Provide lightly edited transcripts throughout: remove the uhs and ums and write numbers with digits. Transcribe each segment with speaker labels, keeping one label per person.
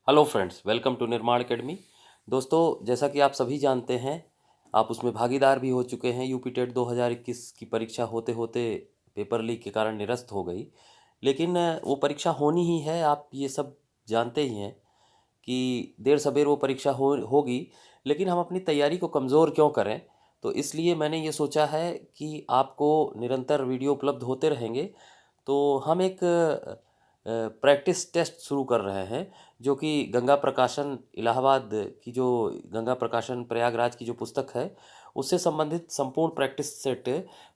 Speaker 1: Hello friends, welcome to निर्माण academy. दोस्तों, जैसा कि आप सभी जानते हैं, आप उसमें भागीदार भी हो चुके हैं। यूपी टेट 2021 की परीक्षा होते होते पेपर लीक के कारण निरस्त हो गई। लेकिन वो परीक्षा होनी ही है, आप ये सब जानते ही हैं कि देर सवेर वो परीक्षा होगी। लेकिन हम अपनी तैयारी को कमज़ोर क्यों करें। तो इसलिए मैंने ये सोचा है कि आपको निरंतर वीडियो उपलब्ध होते रहेंगे। तो हम एक प्रैक्टिस टेस्ट शुरू कर रहे हैं, जो कि गंगा प्रकाशन इलाहाबाद की जो गंगा प्रकाशन प्रयागराज की जो पुस्तक है, उससे संबंधित संपूर्ण प्रैक्टिस सेट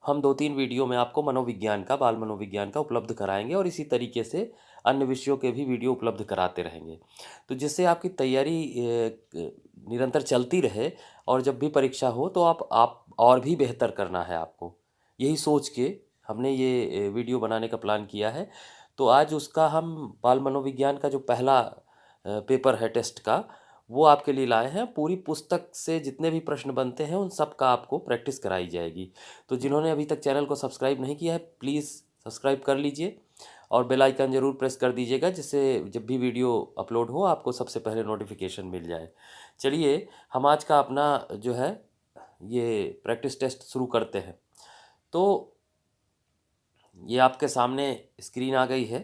Speaker 1: हम 2-3 वीडियो में आपको मनोविज्ञान का, बाल मनोविज्ञान का उपलब्ध कराएंगे और इसी तरीके से अन्य विषयों के भी वीडियो उपलब्ध कराते रहेंगे। तो जिससे आपकी तैयारी निरंतर चलती रहे और जब भी परीक्षा हो तो आप और भी बेहतर करना है आपको। यही सोच के हमने ये वीडियो बनाने का प्लान किया है। तो आज उसका हम बाल मनोविज्ञान का जो पहला पेपर है टेस्ट का, वो आपके लिए लाए हैं। पूरी पुस्तक से जितने भी प्रश्न बनते हैं उन सब का आपको प्रैक्टिस कराई जाएगी। तो जिन्होंने अभी तक चैनल को सब्सक्राइब नहीं किया है, प्लीज़ सब्सक्राइब कर लीजिए और बेल आइकन ज़रूर प्रेस कर दीजिएगा, जिससे जब भी वीडियो अपलोड हो आपको सबसे पहले नोटिफिकेशन मिल जाए। चलिए, हम आज का अपना जो है ये प्रैक्टिस टेस्ट शुरू करते हैं। तो ये आपके सामने स्क्रीन आ गई है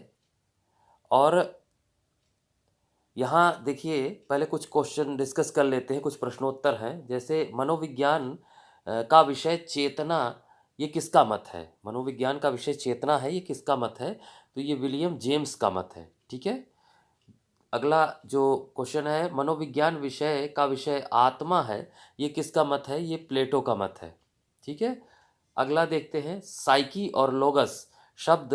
Speaker 1: और यहाँ देखिए, पहले कुछ क्वेश्चन डिस्कस कर लेते हैं, कुछ प्रश्नोत्तर हैं। जैसे मनोविज्ञान का विषय चेतना, ये किसका मत है? मनोविज्ञान का विषय चेतना है, ये किसका मत है? तो ये विलियम जेम्स का मत है। ठीक है। अगला जो क्वेश्चन है, मनोविज्ञान विषय का विषय आत्मा है, ये किसका मत है? ये प्लेटो का मत है। ठीक है। अगला देखते हैं, साइकी और लोगस शब्द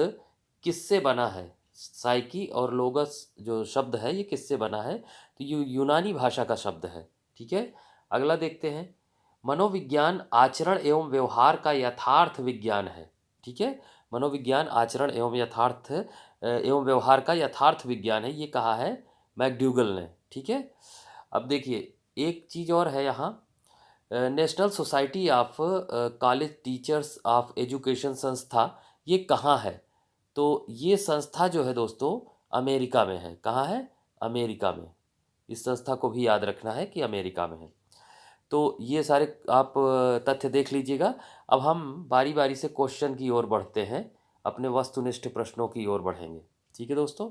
Speaker 1: किससे बना है? साइकी और लोगस जो शब्द है ये किससे बना है? तो ये यूनानी भाषा का शब्द है। ठीक है। अगला देखते हैं, मनोविज्ञान आचरण एवं व्यवहार का यथार्थ विज्ञान है। ठीक है। मनोविज्ञान आचरण एवं यथार्थ एवं व्यवहार का यथार्थ विज्ञान है, ये कहा है मैकडूगल ने। ठीक है। अब देखिए, एक चीज़ और है यहाँ, national society of college teachers of education संस्था, ये कहाँ है? तो ये संस्था जो है दोस्तों, अमेरिका में है। कहाँ है? अमेरिका में। इस संस्था को भी याद रखना है कि अमेरिका में है। तो ये सारे आप तथ्य देख लीजिएगा। अब हम बारी बारी से क्वेश्चन की ओर बढ़ते हैं, अपने वस्तुनिष्ठ प्रश्नों की ओर बढ़ेंगे। ठीक है दोस्तों।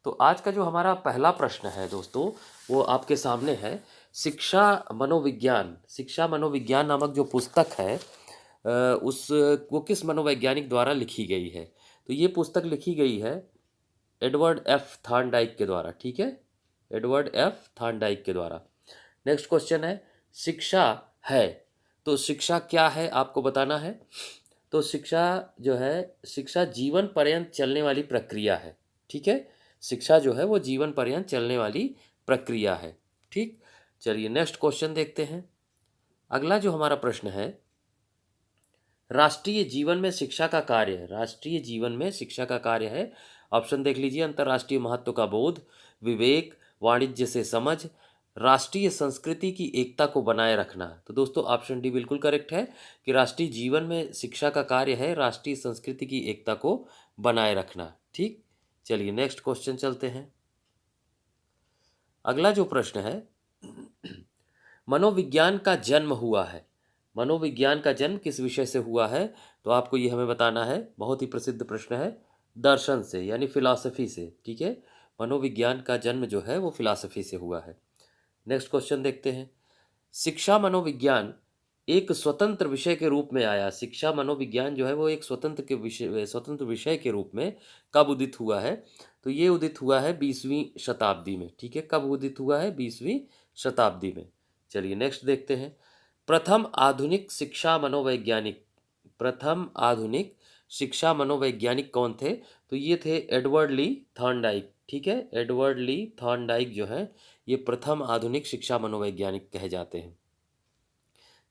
Speaker 1: तो आज का जो हमारा पहला प्रश्न है दोस्तों, वो आपके सामने है। शिक्षा मनोविज्ञान नामक जो पुस्तक है, उस वो किस मनोवैज्ञानिक द्वारा लिखी गई है? तो ये पुस्तक लिखी गई है एडवर्ड एफ थॉर्नडाइक के द्वारा। ठीक है। एडवर्ड एफ थॉर्नडाइक के द्वारा। नेक्स्ट क्वेश्चन है, शिक्षा है, तो शिक्षा क्या है आपको बताना है। तो शिक्षा जो है, शिक्षा जीवन पर्यंत चलने वाली प्रक्रिया है। ठीक है। शिक्षा जो है वो जीवन पर्यंत चलने वाली प्रक्रिया है। ठीक। चलिए, नेक्स्ट क्वेश्चन देखते हैं। अगला जो हमारा प्रश्न है, राष्ट्रीय जीवन में शिक्षा का कार्य है। राष्ट्रीय जीवन में शिक्षा का कार्य है। ऑप्शन देख लीजिए, अंतर्राष्ट्रीय महत्व का बोध, विवेक, वाणिज्य से समझ, राष्ट्रीय संस्कृति की एकता को बनाए रखना। तो दोस्तों, ऑप्शन डी बिल्कुल करेक्ट है कि राष्ट्रीय जीवन में शिक्षा का कार्य है राष्ट्रीय संस्कृति की एकता को बनाए रखना। ठीक। चलिए, नेक्स्ट क्वेश्चन चलते हैं। अगला जो प्रश्न है, मनोविज्ञान का जन्म हुआ है। मनोविज्ञान का जन्म किस विषय से हुआ है? तो आपको ये हमें बताना है। बहुत ही प्रसिद्ध प्रश्न है, दर्शन से यानी फिलॉसफी से। ठीक है। मनोविज्ञान का जन्म जो है वो फिलॉसफी से हुआ है। नेक्स्ट क्वेश्चन देखते हैं, शिक्षा मनोविज्ञान एक स्वतंत्र विषय के रूप में आया। शिक्षा मनोविज्ञान जो है वो एक स्वतंत्र विषय के रूप में कब उदित हुआ है? तो ये उदित हुआ है 20वीं शताब्दी में। ठीक है। कब उदित हुआ है? 20वीं शताब्दी में। चलिए, नेक्स्ट देखते हैं, प्रथम आधुनिक शिक्षा मनोवैज्ञानिक। प्रथम आधुनिक शिक्षा मनोवैज्ञानिक कौन थे? तो ये थे एडवर्ड ली थॉर्नडाइक। ठीक है। एडवर्ड ली थॉर्नडाइक जो है ये प्रथम आधुनिक शिक्षा मनोवैज्ञानिक कहे जाते हैं।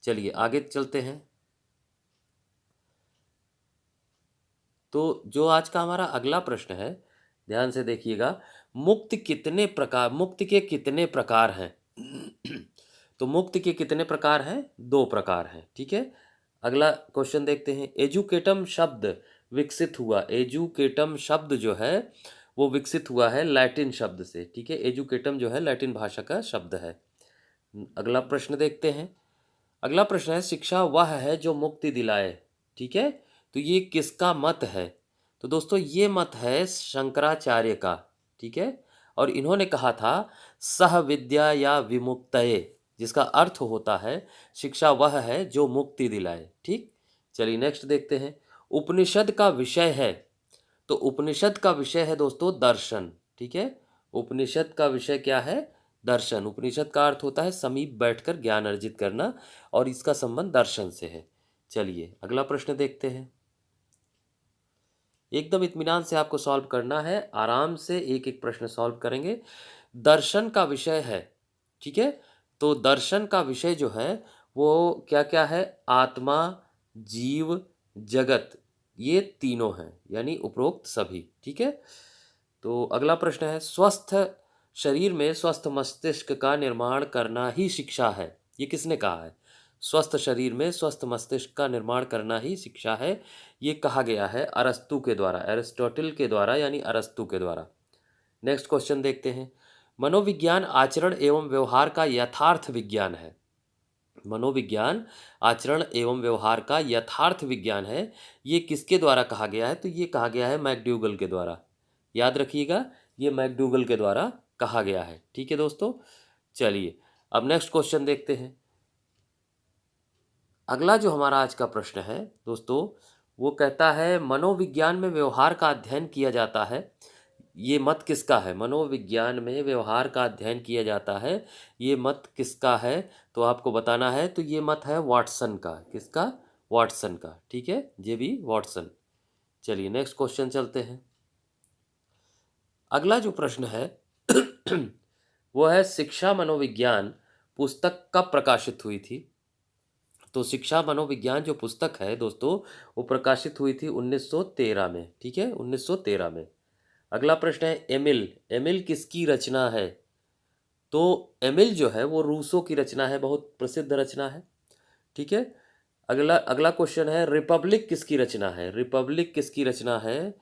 Speaker 1: चलिए, आगे चलते हैं। तो जो आज का हमारा अगला प्रश्न है, ध्यान से देखिएगा, मुक्त के कितने प्रकार हैं? तो मुक्त के कितने प्रकार हैं? 2 प्रकार हैं। ठीक है। अगला क्वेश्चन देखते हैं, एजुकेटम शब्द विकसित हुआ। एजुकेटम शब्द जो है वो विकसित हुआ है लैटिन शब्द से। ठीक है, एजुकेटम जो है लैटिन भाषा का शब्द है। अगला प्रश्न देखते हैं। अगला प्रश्न है, शिक्षा वह है जो मुक्ति दिलाए। ठीक है, तो ये किसका मत है? तो दोस्तों ये मत है शंकराचार्य का। ठीक है, और इन्होंने कहा था सह विद्या या विमुक्तये, जिसका अर्थ होता है शिक्षा वह है जो मुक्ति दिलाए। ठीक, चलिए नेक्स्ट देखते हैं। उपनिषद का विषय है, तो उपनिषद का विषय है दोस्तों दर्शन। ठीक है, उपनिषद का विषय क्या है? दर्शन। उपनिषद का अर्थ होता है समीप बैठकर ज्ञान अर्जित करना, और इसका संबंध दर्शन से है। चलिए अगला प्रश्न देखते हैं। एकदम इत्मीनान से आपको सॉल्व करना है, आराम से एक एक प्रश्न सॉल्व करेंगे। दर्शन का विषय है। ठीक है, तो दर्शन का विषय जो है वो क्या क्या है? आत्मा, जीव, जगत, ये तीनों हैं, यानी उपरोक्त सभी। ठीक है, तो अगला प्रश्न है, स्वस्थ शरीर में स्वस्थ मस्तिष्क का निर्माण करना ही शिक्षा है। ये किसने कहा है? स्वस्थ शरीर में स्वस्थ मस्तिष्क का निर्माण करना ही शिक्षा है, ये कहा गया है अरस्तु के द्वारा, एरिस्टोटल के द्वारा, यानी अरस्तु के द्वारा। नेक्स्ट क्वेश्चन देखते हैं। मनोविज्ञान आचरण एवं व्यवहार का यथार्थ विज्ञान है। मनोविज्ञान आचरण एवं व्यवहार का यथार्थ विज्ञान है, ये किसके द्वारा कहा गया है? तो ये कहा गया है मैकडूगल के द्वारा। याद रखिएगा, ये मैकडूगल के द्वारा कहा गया है। ठीक है दोस्तों, चलिए अब नेक्स्ट क्वेश्चन देखते हैं। अगला जो हमारा आज का प्रश्न है दोस्तों, वो कहता है मनोविज्ञान में व्यवहार का अध्ययन किया जाता है। ये मत किसका है? मनोविज्ञान में व्यवहार का अध्ययन किया जाता है, ये मत किसका है? तो आपको बताना है। तो ये मत है वाटसन का। किसका? वाटसन का। ठीक है, जेबी वाटसन। चलिए नेक्स्ट क्वेश्चन चलते हैं। अगला जो प्रश्न है वो है, शिक्षा मनोविज्ञान पुस्तक कब प्रकाशित हुई थी? तो शिक्षा मनोविज्ञान जो पुस्तक है दोस्तों, वो प्रकाशित हुई थी 1913 में। ठीक है, 1913 में। अगला प्रश्न है, एमिल। एमिल किसकी रचना है? तो एमिल जो है वो रूसो की रचना है, बहुत प्रसिद्ध रचना है। ठीक है, अगला अगला क्वेश्चन है, रिपब्लिक किसकी रचना है? रिपब्लिक किसकी रचना है?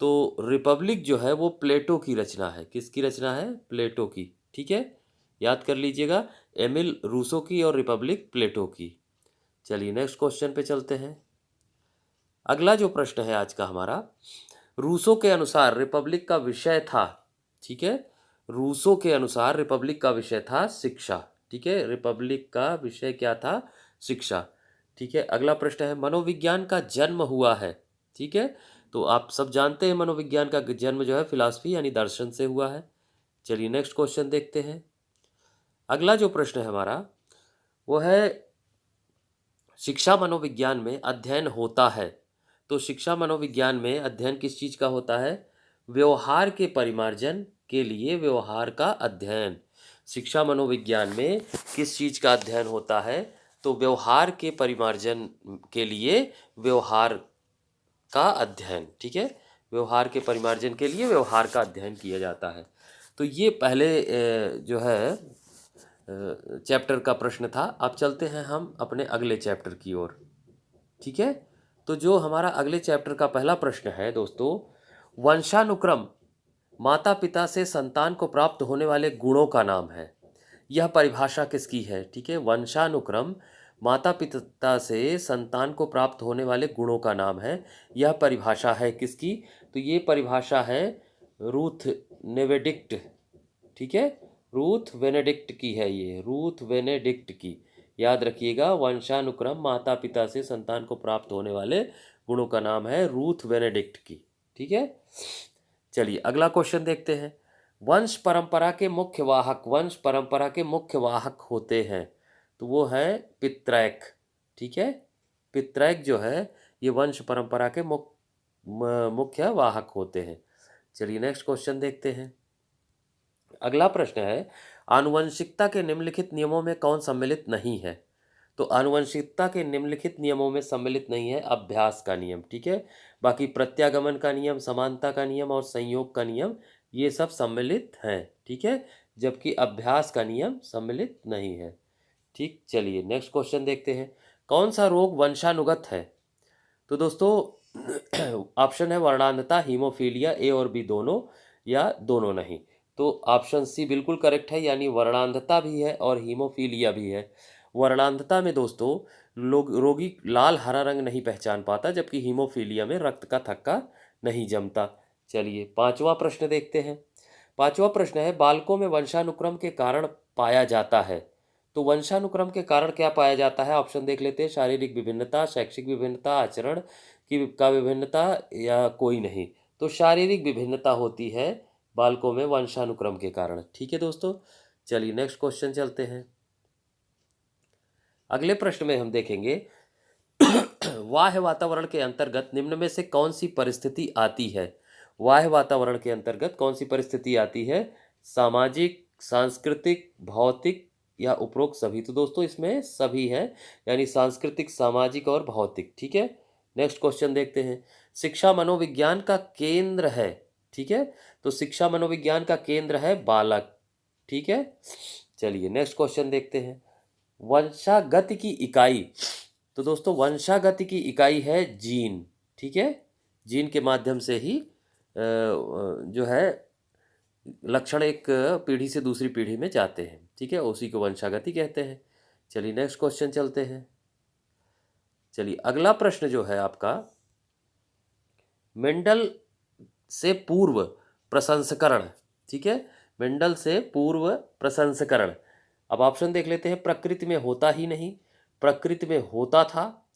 Speaker 1: तो रिपब्लिक जो है वो प्लेटो की रचना है। किसकी रचना है? प्लेटो की। ठीक है, याद कर लीजिएगा, एमिल रूसो की और रिपब्लिक प्लेटो की। चलिए नेक्स्ट क्वेश्चन पे चलते हैं। अगला जो प्रश्न है आज का हमारा, रूसो के अनुसार रिपब्लिक का विषय था। ठीक है, रूसो के अनुसार रिपब्लिक का विषय था शिक्षा। ठीक है, रिपब्लिक का विषय क्या था? शिक्षा। ठीक है, अगला प्रश्न है, मनोविज्ञान का जन्म हुआ है। ठीक है, तो आप सब जानते हैं मनोविज्ञान का जन्म जो है फिलॉसफी यानी दर्शन से हुआ है। चलिए नेक्स्ट क्वेश्चन देखते हैं। अगला जो प्रश्न है हमारा वो है, शिक्षा मनोविज्ञान में अध्ययन होता है। तो शिक्षा मनोविज्ञान में अध्ययन किस चीज़ का होता है? व्यवहार के परिमार्जन के लिए व्यवहार का अध्ययन। शिक्षा मनोविज्ञान में किस चीज़ का अध्ययन होता है? तो व्यवहार के परिमार्जन के लिए व्यवहार का अध्ययन। ठीक है, व्यवहार के परिमार्जन के लिए व्यवहार का अध्ययन किया जाता है। तो ये पहले जो है चैप्टर का प्रश्न था। अब चलते हैं हम अपने अगले चैप्टर की ओर। ठीक है, तो जो हमारा अगले चैप्टर का पहला प्रश्न है दोस्तों, वंशानुक्रम माता पिता से संतान को प्राप्त होने वाले गुणों का नाम है। यह परिभाषा किसकी है? ठीक है, वंशानुक्रम माता पिता से संतान को प्राप्त होने वाले गुणों का नाम है, यह परिभाषा है किसकी? तो ये परिभाषा है रूथ नेवेडिक्ट। ठीक है, रूथ वेनेडिक्ट की है, ये रूथ वेनेडिक्ट की। याद रखिएगा, वंशानुक्रम माता पिता से संतान को प्राप्त होने वाले गुणों का नाम है रूथ वेनेडिक्ट की। ठीक है, चलिए अगला क्वेश्चन देखते हैं। वंश परंपरा के मुख्य वाहक, वंश परंपरा के मुख्य वाहक होते हैं, तो वो है पित्रैक। ठीक है, पित्रैक जो है ये वंश परंपरा के मुख्य वाहक होते हैं। चलिए नेक्स्ट क्वेश्चन देखते हैं। अगला प्रश्न है, आनुवंशिकता के निम्नलिखित नियमों में कौन सम्मिलित नहीं है? तो आनुवंशिकता के निम्नलिखित नियमों में सम्मिलित नहीं है अभ्यास का नियम। ठीक है, बाकी प्रत्यागमन का नियम, समानता का नियम और संयोग का नियम ये सब सम्मिलित हैं। ठीक है, जबकि अभ्यास का नियम सम्मिलित नहीं है। ठीक, चलिए नेक्स्ट क्वेश्चन देखते हैं। कौन सा रोग वंशानुगत है? तो दोस्तों ऑप्शन है वर्णांधता, हीमोफीलिया, ए और बी दोनों, या दोनों नहीं। तो ऑप्शन सी बिल्कुल करेक्ट है, यानी वर्णांधता भी है और हीमोफीलिया भी है। वर्णांधता में दोस्तों रोगी लाल हरा रंग नहीं पहचान पाता, जबकि हीमोफीलिया में रक्त का थक्का नहीं जमता। चलिए पांचवा प्रश्न देखते हैं। पांचवा प्रश्न है, बालकों में वंशानुक्रम के कारण पाया जाता है। तो वंशानुक्रम के कारण क्या पाया जाता है? ऑप्शन देख लेते हैं। शारीरिक विभिन्नता, शैक्षिक विभिन्नता, आचरण की का विभिन्नता, या कोई नहीं। तो शारीरिक विभिन्नता होती है बालकों में वंशानुक्रम के कारण। ठीक है दोस्तों, चलिए नेक्स्ट क्वेश्चन चलते हैं। अगले प्रश्न में हम देखेंगे बाह्य वातावरण के अंतर्गत निम्न में से कौन सी परिस्थिति आती है? बाह्य वातावरण के अंतर्गत कौन सी परिस्थिति आती है? सामाजिक, सांस्कृतिक, भौतिक या उपरोक्त सभी? तो दोस्तों इसमें सभी है, यानी सांस्कृतिक, सामाजिक और भौतिक। ठीक है, नेक्स्ट क्वेश्चन देखते हैं। शिक्षा मनोविज्ञान का केंद्र है। ठीक है, तो शिक्षा मनोविज्ञान का केंद्र है बालक। ठीक है, चलिए नेक्स्ट क्वेश्चन देखते हैं। वंशागति की इकाई। तो दोस्तों वंशागति की इकाई है जीन। ठीक है, जीन के माध्यम से ही जो है लक्षण एक पीढ़ी से दूसरी पीढ़ी में जाते हैं। ठीक है, उसी को वंशागति कहते हैं। चलिए नेक्स्ट क्वेश्चन चलते हैं। चलिए अगला प्रश्न जो है आपका, मेंडल से पूर्व प्रसंस्करण। ठीक है, मेंडल से पूर्व प्रसंस्करण। अब ऑप्शन देख लेते हैं। प्रकृति में होता ही नहीं, प्रकृति में होता था,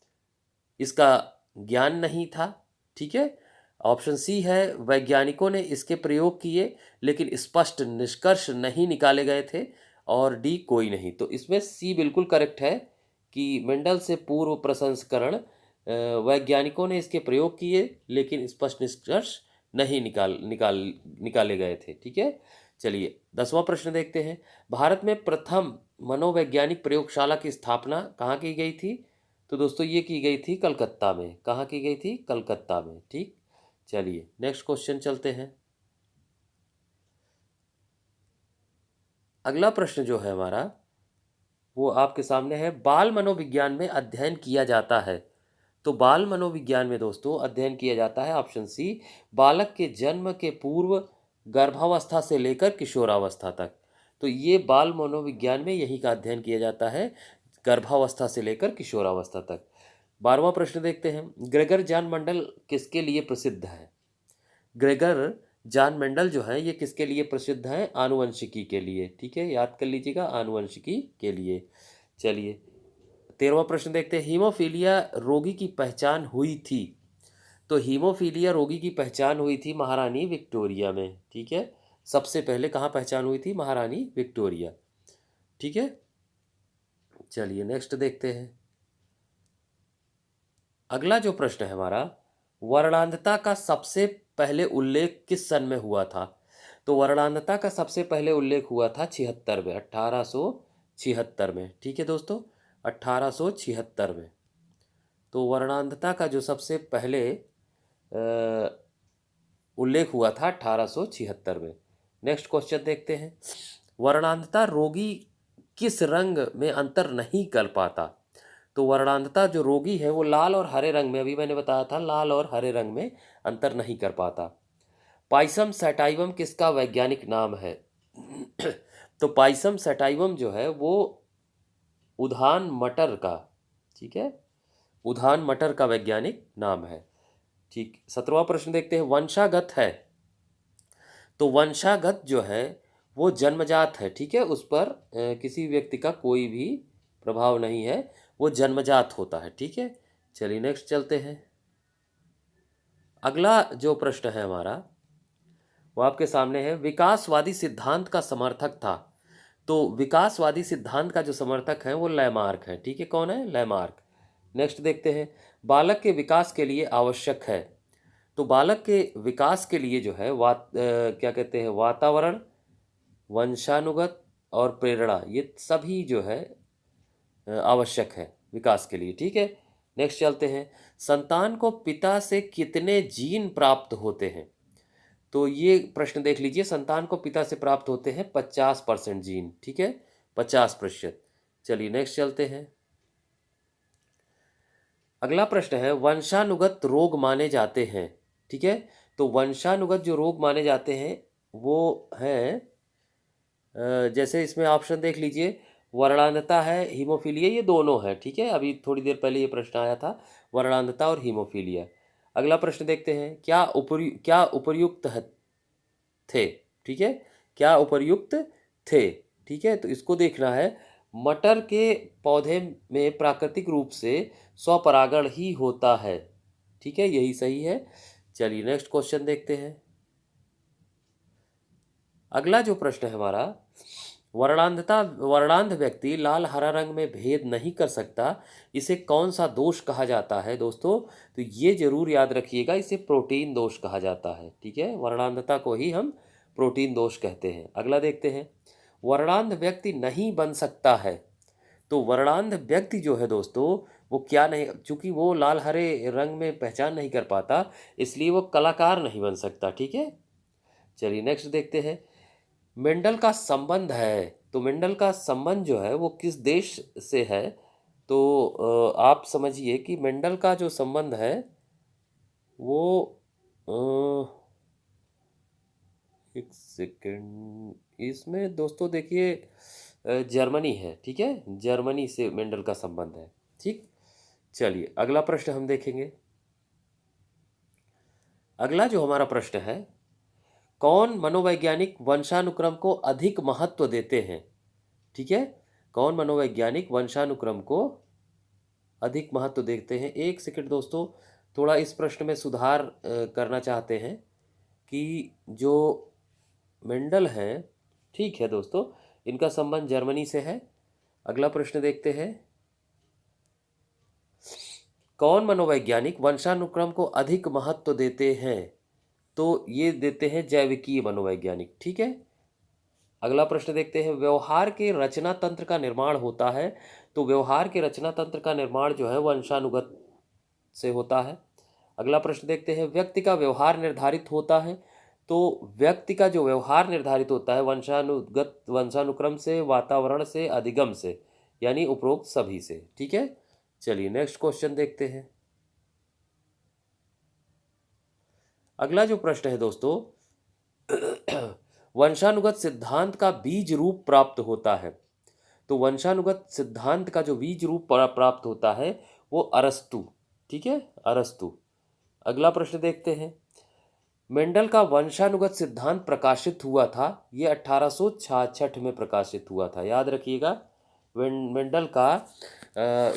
Speaker 1: इसका ज्ञान नहीं था। ठीक है, ऑप्शन सी है, वैज्ञानिकों ने इसके प्रयोग किए लेकिन स्पष्ट निष्कर्ष नहीं निकाले गए थे, और डी कोई नहीं। तो इसमें सी बिल्कुल करेक्ट है कि मेंडल से पूर्व प्रसंस्करण वैज्ञानिकों ने इसके प्रयोग किए लेकिन स्पष्ट निष्कर्ष नहीं निकाले गए थे। ठीक है, चलिए 10वां प्रश्न देखते हैं। भारत में प्रथम मनोवैज्ञानिक प्रयोगशाला की स्थापना कहाँ की गई थी? तो दोस्तों ये की गई थी कलकत्ता में। कहाँ की गई थी? कलकत्ता में। ठीक, चलिए नेक्स्ट क्वेश्चन चलते हैं। अगला प्रश्न जो है हमारा वो आपके सामने है। बाल मनोविज्ञान में अध्ययन किया जाता है। तो बाल मनोविज्ञान में दोस्तों अध्ययन किया जाता है, ऑप्शन सी, बालक के जन्म के पूर्व गर्भावस्था से लेकर किशोरावस्था तक। तो ये बाल मनोविज्ञान में यही का अध्ययन किया जाता है, गर्भावस्था से लेकर किशोरावस्था तक। 12वां प्रश्न देखते हैं। ग्रेगर जॉन मेंडल किसके लिए प्रसिद्ध है? ग्रेगर जॉन मेंडल जो है ये किसके लिए प्रसिद्ध है? आनुवंशिकी के लिए। ठीक है, याद कर लीजिएगा, आनुवंशिकी के लिए। चलिए 13वां प्रश्न देखते हैं। हीमोफीलिया रोगी की पहचान हुई थी। तो हीमोफीलिया रोगी की पहचान हुई थी महारानी विक्टोरिया में। ठीक है, सबसे पहले कहाँ पहचान हुई थी? महारानी विक्टोरिया। ठीक है, चलिए नेक्स्ट देखते हैं। अगला जो प्रश्न है हमारा, वर्णांधता का सबसे पहले उल्लेख किस सन में हुआ था? तो वर्णांधता का सबसे पहले उल्लेख हुआ था 76 में, 1876 में। ठीक है दोस्तों, 1876 में। तो वर्णांधता का जो सबसे पहले उल्लेख हुआ था 1876 में। नेक्स्ट क्वेश्चन देखते हैं। वर्णांधता रोगी किस रंग में अंतर नहीं कर पाता? तो वर्णांधता जो रोगी है वो लाल और हरे रंग में, अभी मैंने बताया था, लाल और हरे रंग में अंतर नहीं कर पाता। पाइसम सैटाइवम किसका वैज्ञानिक नाम है? तो पाइसम सैटाइवम जो है वो उद्यान मटर का, ठीक है, उद्यान मटर का वैज्ञानिक नाम है। ठीक, 17वां प्रश्न देखते हैं। वंशागत है। तो वंशागत जो है वो जन्मजात है। ठीक है, उस पर किसी व्यक्ति का कोई भी प्रभाव नहीं है, वो जन्मजात होता है। ठीक है, चलिए नेक्स्ट चलते हैं। अगला जो प्रश्न है हमारा वो आपके सामने है। विकासवादी सिद्धांत का समर्थक था। तो विकासवादी सिद्धांत का जो समर्थक है वो लैमार्क है। ठीक है, कौन है? लैमार्क। नेक्स्ट देखते हैं। बालक के विकास के लिए आवश्यक है। तो बालक के विकास के लिए जो है क्या कहते हैं, वातावरण, वंशानुगत और प्रेरणा, ये सभी जो है आवश्यक है विकास के लिए। ठीक है, नेक्स्ट चलते हैं। संतान को पिता से कितने जीन प्राप्त होते हैं? तो ये प्रश्न देख लीजिए। संतान को पिता से प्राप्त होते हैं 50% जीन। ठीक है, 50%। चलिए नेक्स्ट चलते हैं। अगला प्रश्न है। वंशानुगत रोग माने जाते हैं। ठीक है, तो वंशानुगत जो रोग माने जाते हैं वो हैं जैसे इसमें ऑप्शन देख लीजिए, वर्णांधता है, हीमोफीलिया, ये दोनों है। ठीक है, अभी थोड़ी देर पहले ये प्रश्न आया था, वर्णांधता और हीमोफीलिया। अगला प्रश्न देखते हैं, क्या उपर्युक्त थे। ठीक है, क्या उपर्युक्त थे। ठीक है, तो इसको देखना है। मटर के पौधे में प्राकृतिक रूप से स्वपरागण ही होता है। ठीक है, यही सही है। चलिए नेक्स्ट क्वेश्चन देखते हैं। अगला जो प्रश्न है हमारा, वर्णांध व्यक्ति लाल हरा रंग में भेद नहीं कर सकता, इसे कौन सा दोष कहा जाता है दोस्तों। तो ये जरूर याद रखिएगा, इसे प्रोटीन दोष कहा जाता है। ठीक है, वर्णांधता को ही हम प्रोटीन दोष कहते हैं। अगला देखते हैं, वर्णांध व्यक्ति नहीं बन सकता है। तो वर्णांध व्यक्ति जो है दोस्तों, वो क्या नहीं, चूंकि वो लाल हरे रंग में पहचान नहीं कर पाता, इसलिए वो कलाकार नहीं बन सकता। ठीक है, चलिए नेक्स्ट देखते हैं। मेंडल का संबंध है, तो मेंडल का संबंध जो है वो किस देश से है। तो आप समझिए कि मेंडल का जो संबंध है वो एक सेकेंड, इसमें दोस्तों देखिए जर्मनी है। ठीक है, जर्मनी से मेंडल का संबंध है। ठीक, चलिए अगला प्रश्न हम देखेंगे। अगला जो हमारा प्रश्न है, कौन मनोवैज्ञानिक वंशानुक्रम को अधिक महत्व देते हैं। ठीक है, कौन मनोवैज्ञानिक वंशानुक्रम को अधिक महत्व देते हैं। एक सेकंड दोस्तों, थोड़ा इस प्रश्न में सुधार करना चाहते हैं कि जो मेंडल हैं, ठीक है दोस्तों, इनका संबंध जर्मनी से है। अगला प्रश्न देखते हैं, कौन मनोवैज्ञानिक वंशानुक्रम को अधिक महत्व देते हैं। तो ये देते हैं जैविकीय मनोवैज्ञानिक। ठीक है, अगला प्रश्न देखते हैं, व्यवहार के रचना तंत्र का निर्माण होता है। तो व्यवहार के रचना तंत्र का निर्माण जो है वंशानुगत से होता है। अगला प्रश्न देखते हैं, व्यक्ति का व्यवहार निर्धारित होता है। तो व्यक्ति का जो व्यवहार निर्धारित होता है वंशानुक्रम से, वातावरण से, अधिगम से, यानी उपरोक्त सभी से। ठीक है, चलिए नेक्स्ट क्वेश्चन देखते हैं। अगला जो प्रश्न है दोस्तों, वंशानुगत सिद्धांत का बीज रूप प्राप्त होता है। तो वंशानुगत सिद्धांत का जो बीज रूप प्राप्त होता है वो अरस्तु। ठीक है, अरस्तु। अगला प्रश्न देखते हैं, मेंडल का वंशानुगत सिद्धांत प्रकाशित हुआ था, ये 1866 में प्रकाशित हुआ था। याद रखिएगा, मेंडल का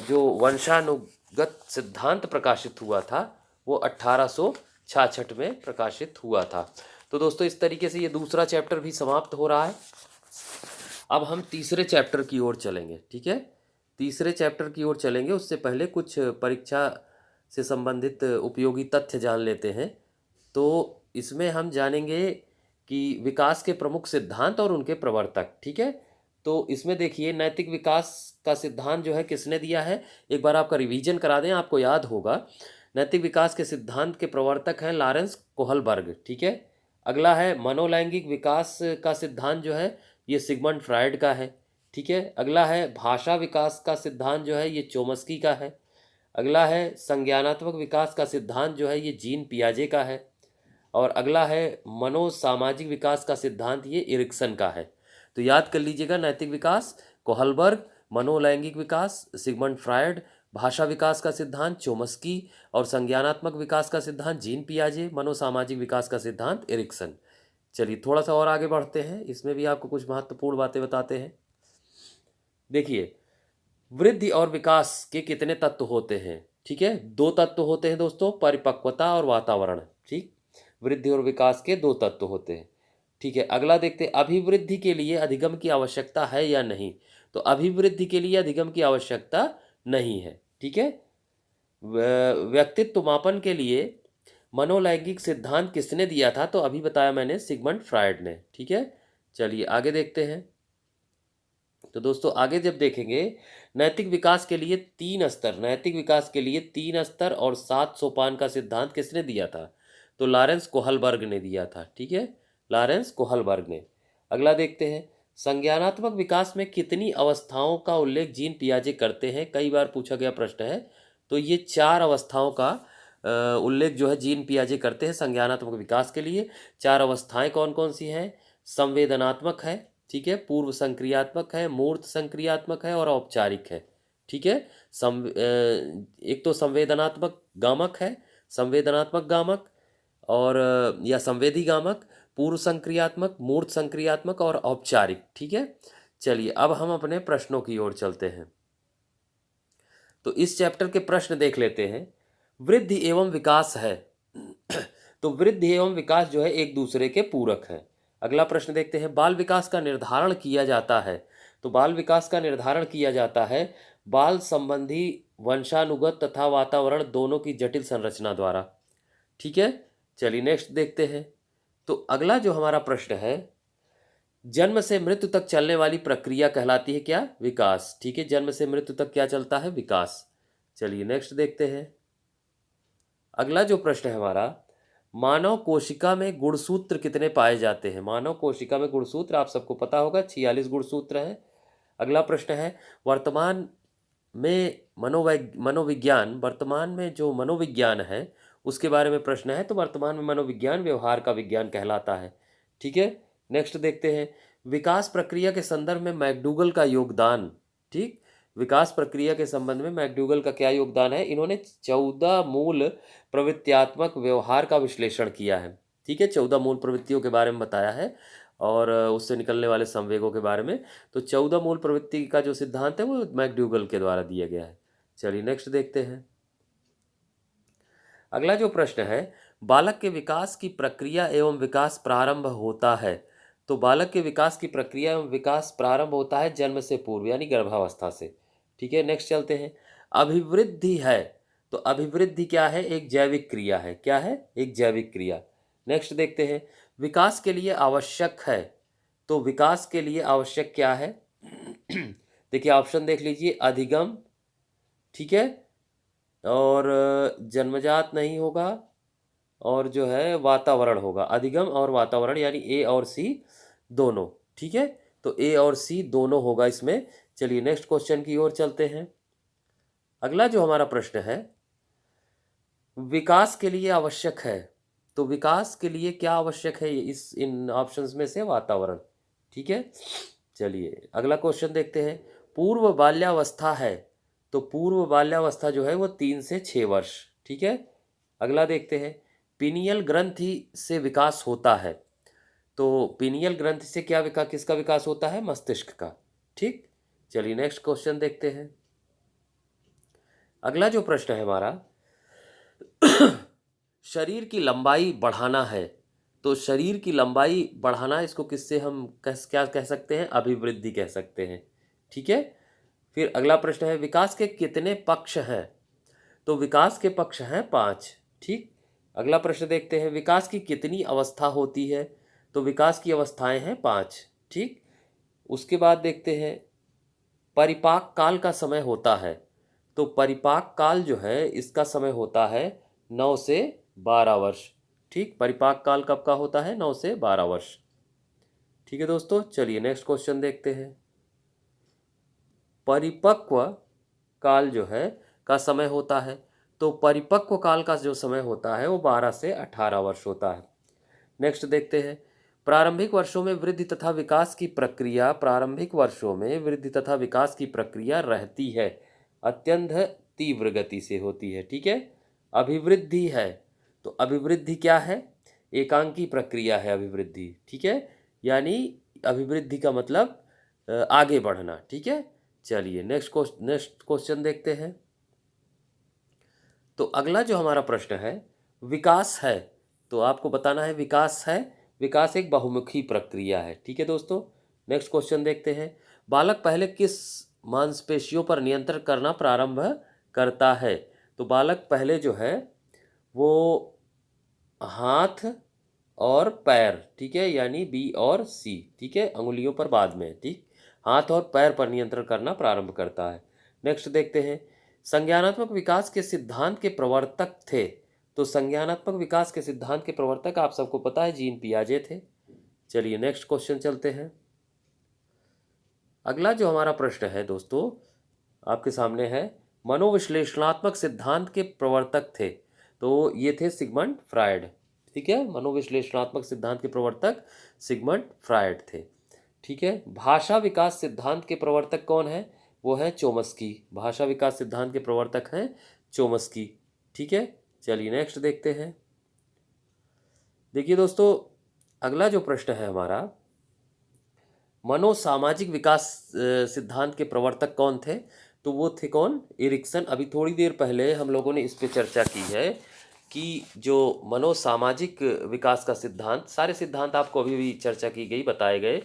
Speaker 1: जो वंशानुगत सिद्धांत प्रकाशित हुआ था वो 1866 में प्रकाशित हुआ था। तो दोस्तों इस तरीके से ये दूसरा चैप्टर भी समाप्त हो रहा है। अब हम तीसरे चैप्टर की ओर चलेंगे। ठीक है, तीसरे चैप्टर की ओर चलेंगे, उससे पहले कुछ परीक्षा से संबंधित उपयोगी तथ्य जान लेते हैं। तो इसमें हम जानेंगे कि विकास के प्रमुख सिद्धांत और उनके प्रवर्तक। ठीक है, तो इसमें देखिए नैतिक विकास का सिद्धांत जो है किसने दिया है, एक बार आपका रिवीजन करा दें, आपको याद होगा। नैतिक विकास के सिद्धांत के प्रवर्तक हैं लॉरेंस कोहलबर्ग। ठीक है, अगला है मनोलैंगिक विकास का सिद्धांत जो है ये सिगमंड फ्रायड का है। ठीक है, अगला है भाषा विकास का सिद्धांत जो है ये चोमस्की का है। अगला है संज्ञानात्मक विकास का सिद्धांत जो है ये जीन पियाजे का है। और अगला है मनोसामाजिक विकास का सिद्धांत ये इरिक्सन का है। तो याद कर लीजिएगा, नैतिक विकास कोहलबर्ग, मनोलैंगिक विकास सिगमंड फ्रायड, भाषा विकास का सिद्धांत चोमस्की और संज्ञानात्मक विकास का सिद्धांत जीन पियाजे, मनोसामाजिक विकास का सिद्धांत इरिक्सन। चलिए थोड़ा सा और आगे बढ़ते हैं, इसमें भी आपको कुछ महत्वपूर्ण बातें बताते हैं। देखिए, वृद्धि और विकास के कितने तत्व होते हैं। ठीक है, दो तत्व होते हैं दोस्तों, परिपक्वता और वातावरण। ठीक, वृद्धि और विकास के दो तत्व होते हैं। ठीक है, अगला देखते हैं, अभिवृद्धि के लिए अधिगम की आवश्यकता है या नहीं। तो अभिवृद्धि के लिए अधिगम की आवश्यकता नहीं है। ठीक है, व्यक्तित्व मापन के लिए मनोलैंगिक सिद्धांत किसने दिया था। तो अभी बताया मैंने, सिगमंड फ्रायड ने। ठीक है, चलिए आगे देखते हैं। तो दोस्तों आगे जब देखेंगे, नैतिक विकास के लिए 3 स्तर, नैतिक विकास के लिए 3 स्तर और 7 सोपान का सिद्धांत किसने दिया था। तो लॉरेंस कोहलबर्ग ने दिया था। ठीक है, लॉरेंस कोहलबर्ग ने। अगला देखते हैं, संज्ञानात्मक विकास में कितनी अवस्थाओं का उल्लेख जीन पियाजे करते हैं। कई बार पूछा गया प्रश्न है। तो ये 4 अवस्थाओं का उल्लेख जो है जीन पियाजे करते हैं संज्ञानात्मक विकास के लिए। 4 अवस्थाएं कौन कौन सी हैं? संवेदनात्मक है, ठीक है, पूर्व संक्रियात्मक है, मूर्त संक्रियात्मक है और औपचारिक है। ठीक है, एक तो संवेदनात्मक गामक है, संवेदनात्मक गामक और या संवेदी गामक, पूर्व संक्रियात्मक, मूर्त संक्रियात्मक और औपचारिक। ठीक है, चलिए अब हम अपने प्रश्नों की ओर चलते हैं। तो इस चैप्टर के प्रश्न देख लेते हैं। वृद्धि एवं विकास है तो वृद्धि एवं विकास जो है एक दूसरे के पूरक है। अगला प्रश्न देखते हैं। बाल विकास का निर्धारण किया जाता है। तो बाल विकास का निर्धारण किया जाता है बाल संबंधी वंशानुगत तथा वातावरण दोनों की जटिल संरचना द्वारा। ठीक है, चलिए नेक्स्ट देखते हैं। तो अगला जो हमारा प्रश्न है, जन्म से मृत्यु तक चलने वाली प्रक्रिया कहलाती है क्या? विकास। ठीक है, जन्म से मृत्यु तक क्या चलता है? विकास। चलिए नेक्स्ट देखते हैं। अगला जो प्रश्न है हमारा, मानव कोशिका में गुणसूत्र कितने पाए जाते हैं? मानव कोशिका में गुणसूत्र आप सबको पता होगा 46 गुणसूत्र हैं। अगला प्रश्न है, वर्तमान में वर्तमान में जो मनोविज्ञान है उसके बारे में प्रश्न है। तो वर्तमान में मनोविज्ञान व्यवहार का विज्ञान कहलाता है। ठीक है, नेक्स्ट देखते हैं। विकास प्रक्रिया के संदर्भ में मैकडूगल का योगदान। ठीक, विकास प्रक्रिया के संबंध में मैकडूगल का क्या योगदान है? इन्होंने 14 मूल प्रवृत्त्यात्मक व्यवहार का विश्लेषण किया है। ठीक है, 14 मूल प्रवृत्तियों के बारे में बताया है और उससे निकलने वाले संवेगों के बारे में। तो 14 मूल प्रवृत्ति का जो सिद्धांत है वो मैकडूगल के द्वारा दिया गया है। चलिए नेक्स्ट देखते हैं। अगला जो प्रश्न है, बालक के विकास की प्रक्रिया एवं विकास प्रारंभ होता है। तो बालक के विकास की प्रक्रिया एवं विकास प्रारंभ होता है जन्म से पूर्व यानी गर्भावस्था से। ठीक है, नेक्स्ट चलते हैं। अभिवृद्धि है। तो अभिवृद्धि क्या है? एक जैविक क्रिया है। क्या है? एक जैविक क्रिया। नेक्स्ट देखते हैं। विकास के लिए आवश्यक है। तो विकास के लिए आवश्यक क्या है? देखिए ऑप्शन देख लीजिए। अधिगम, ठीक है, और जन्मजात नहीं होगा और जो है वातावरण होगा। अधिगम और वातावरण यानी ए और सी दोनों। ठीक है, तो ए और सी दोनों होगा इसमें। चलिए नेक्स्ट क्वेश्चन की ओर चलते हैं। अगला जो हमारा प्रश्न है, विकास के लिए आवश्यक है। तो विकास के लिए क्या आवश्यक है? इन ऑप्शंस में से वातावरण। ठीक है, चलिए अगला क्वेश्चन देखते हैं। पूर्व बाल्यावस्था है। तो पूर्व बाल्यावस्था जो है वो 3 से 6 वर्ष। ठीक है, अगला देखते हैं। पीनियल ग्रंथि से विकास होता है। तो पीनियल ग्रंथि से क्या विकास, किसका विकास होता है? मस्तिष्क का। ठीक, चलिए नेक्स्ट क्वेश्चन देखते हैं। अगला जो प्रश्न है हमारा, शरीर की लंबाई बढ़ाना है। तो शरीर की लंबाई बढ़ाना, इसको किससे हम क्या कह सकते हैं? अभिवृद्धि कह सकते हैं। ठीक है, फिर अगला प्रश्न है, विकास के कितने पक्ष हैं? तो विकास के पक्ष हैं 5। ठीक, अगला प्रश्न देखते हैं। विकास की कितनी अवस्था होती है? तो विकास की अवस्थाएं हैं 5। ठीक, उसके बाद देखते हैं। परिपाक काल का समय होता है। तो परिपाक काल जो है इसका समय होता है 9 से 12 वर्ष। ठीक, परिपाक काल कब का होता है? 9 से 12 वर्ष। ठीक है दोस्तों, चलिए नेक्स्ट क्वेश्चन देखते हैं। परिपक्व काल जो है का समय होता है। तो परिपक्व काल का जो समय होता है वो 12 से 18 वर्ष होता है। नेक्स्ट देखते हैं। प्रारंभिक वर्षों में वृद्धि तथा विकास की प्रक्रिया, प्रारंभिक वर्षों में वृद्धि तथा विकास की प्रक्रिया रहती है, अत्यंत तीव्र गति से होती है। ठीक है, अभिवृद्धि है। तो अभिवृद्धि क्या है? एकांकी प्रक्रिया है अभिवृद्धि। ठीक है, यानी अभिवृद्धि का मतलब आगे बढ़ना। ठीक है, चलिए नेक्स्ट क्वेश्चन देखते हैं। तो अगला जो हमारा प्रश्न है, विकास है। तो आपको बताना है विकास है। विकास एक बहुमुखी प्रक्रिया है। ठीक है दोस्तों, नेक्स्ट क्वेश्चन देखते हैं। बालक पहले किस मांसपेशियों पर नियंत्रण करना प्रारंभ करता है? तो बालक पहले जो है वो हाथ और पैर, ठीक है, यानी बी और सी, ठीक है, अंगुलियों पर बाद में। ठीक, हाथ और पैर पर नियंत्रण करना प्रारंभ करता है। नेक्स्ट देखते हैं। संज्ञानात्मक विकास के सिद्धांत के प्रवर्तक थे। तो संज्ञानात्मक विकास के सिद्धांत के प्रवर्तक आप सबको पता है जीन पियाजे थे। चलिए नेक्स्ट क्वेश्चन चलते हैं। अगला जो हमारा प्रश्न है दोस्तों आपके सामने है, मनोविश्लेषणात्मक सिद्धांत के प्रवर्तक थे। तो ये थे सिगमंड फ्रायड, ठीक है, मनोविश्लेषणात्मक सिद्धांत के प्रवर्तक सिगमंड फ्रायड थे, ठीक है। भाषा विकास सिद्धांत के प्रवर्तक कौन है? वो है चोम्स्की। भाषा विकास सिद्धांत के प्रवर्तक हैं चोम्स्की, ठीक है। चलिए नेक्स्ट देखते हैं। देखिए दोस्तों, अगला जो प्रश्न है हमारा, मनोसामाजिक विकास सिद्धांत के प्रवर्तक कौन थे? तो वो थे कौन? एरिक्सन। अभी थोड़ी देर पहले हम लोगों ने इस पे चर्चा की है कि जो मनोसामाजिक विकास का सिद्धांत, सारे सिद्धांत आपको अभी भी चर्चा की गई, बताए गए,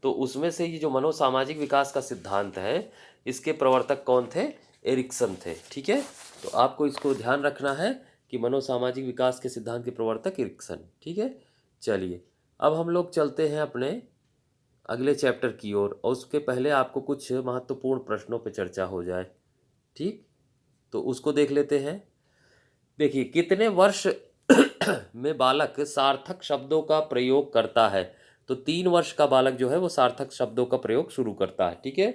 Speaker 1: तो उसमें से ये जो मनोसामाजिक विकास का सिद्धांत है, इसके प्रवर्तक कौन थे? एरिक्सन थे, ठीक है। तो आपको इसको ध्यान रखना है कि मनोसामाजिक विकास के सिद्धांत के प्रवर्तक एरिक्सन, ठीक है। चलिए अब हम लोग चलते हैं अपने अगले चैप्टर की ओर, और उसके पहले आपको कुछ महत्वपूर्ण प्रश्नों पर चर्चा हो जाए, ठीक, तो उसको देख लेते हैं। देखिए, कितने वर्ष में बालक सार्थक शब्दों का प्रयोग करता है? तो 3 वर्ष का बालक जो है वो सार्थक शब्दों का प्रयोग शुरू करता है, ठीक है।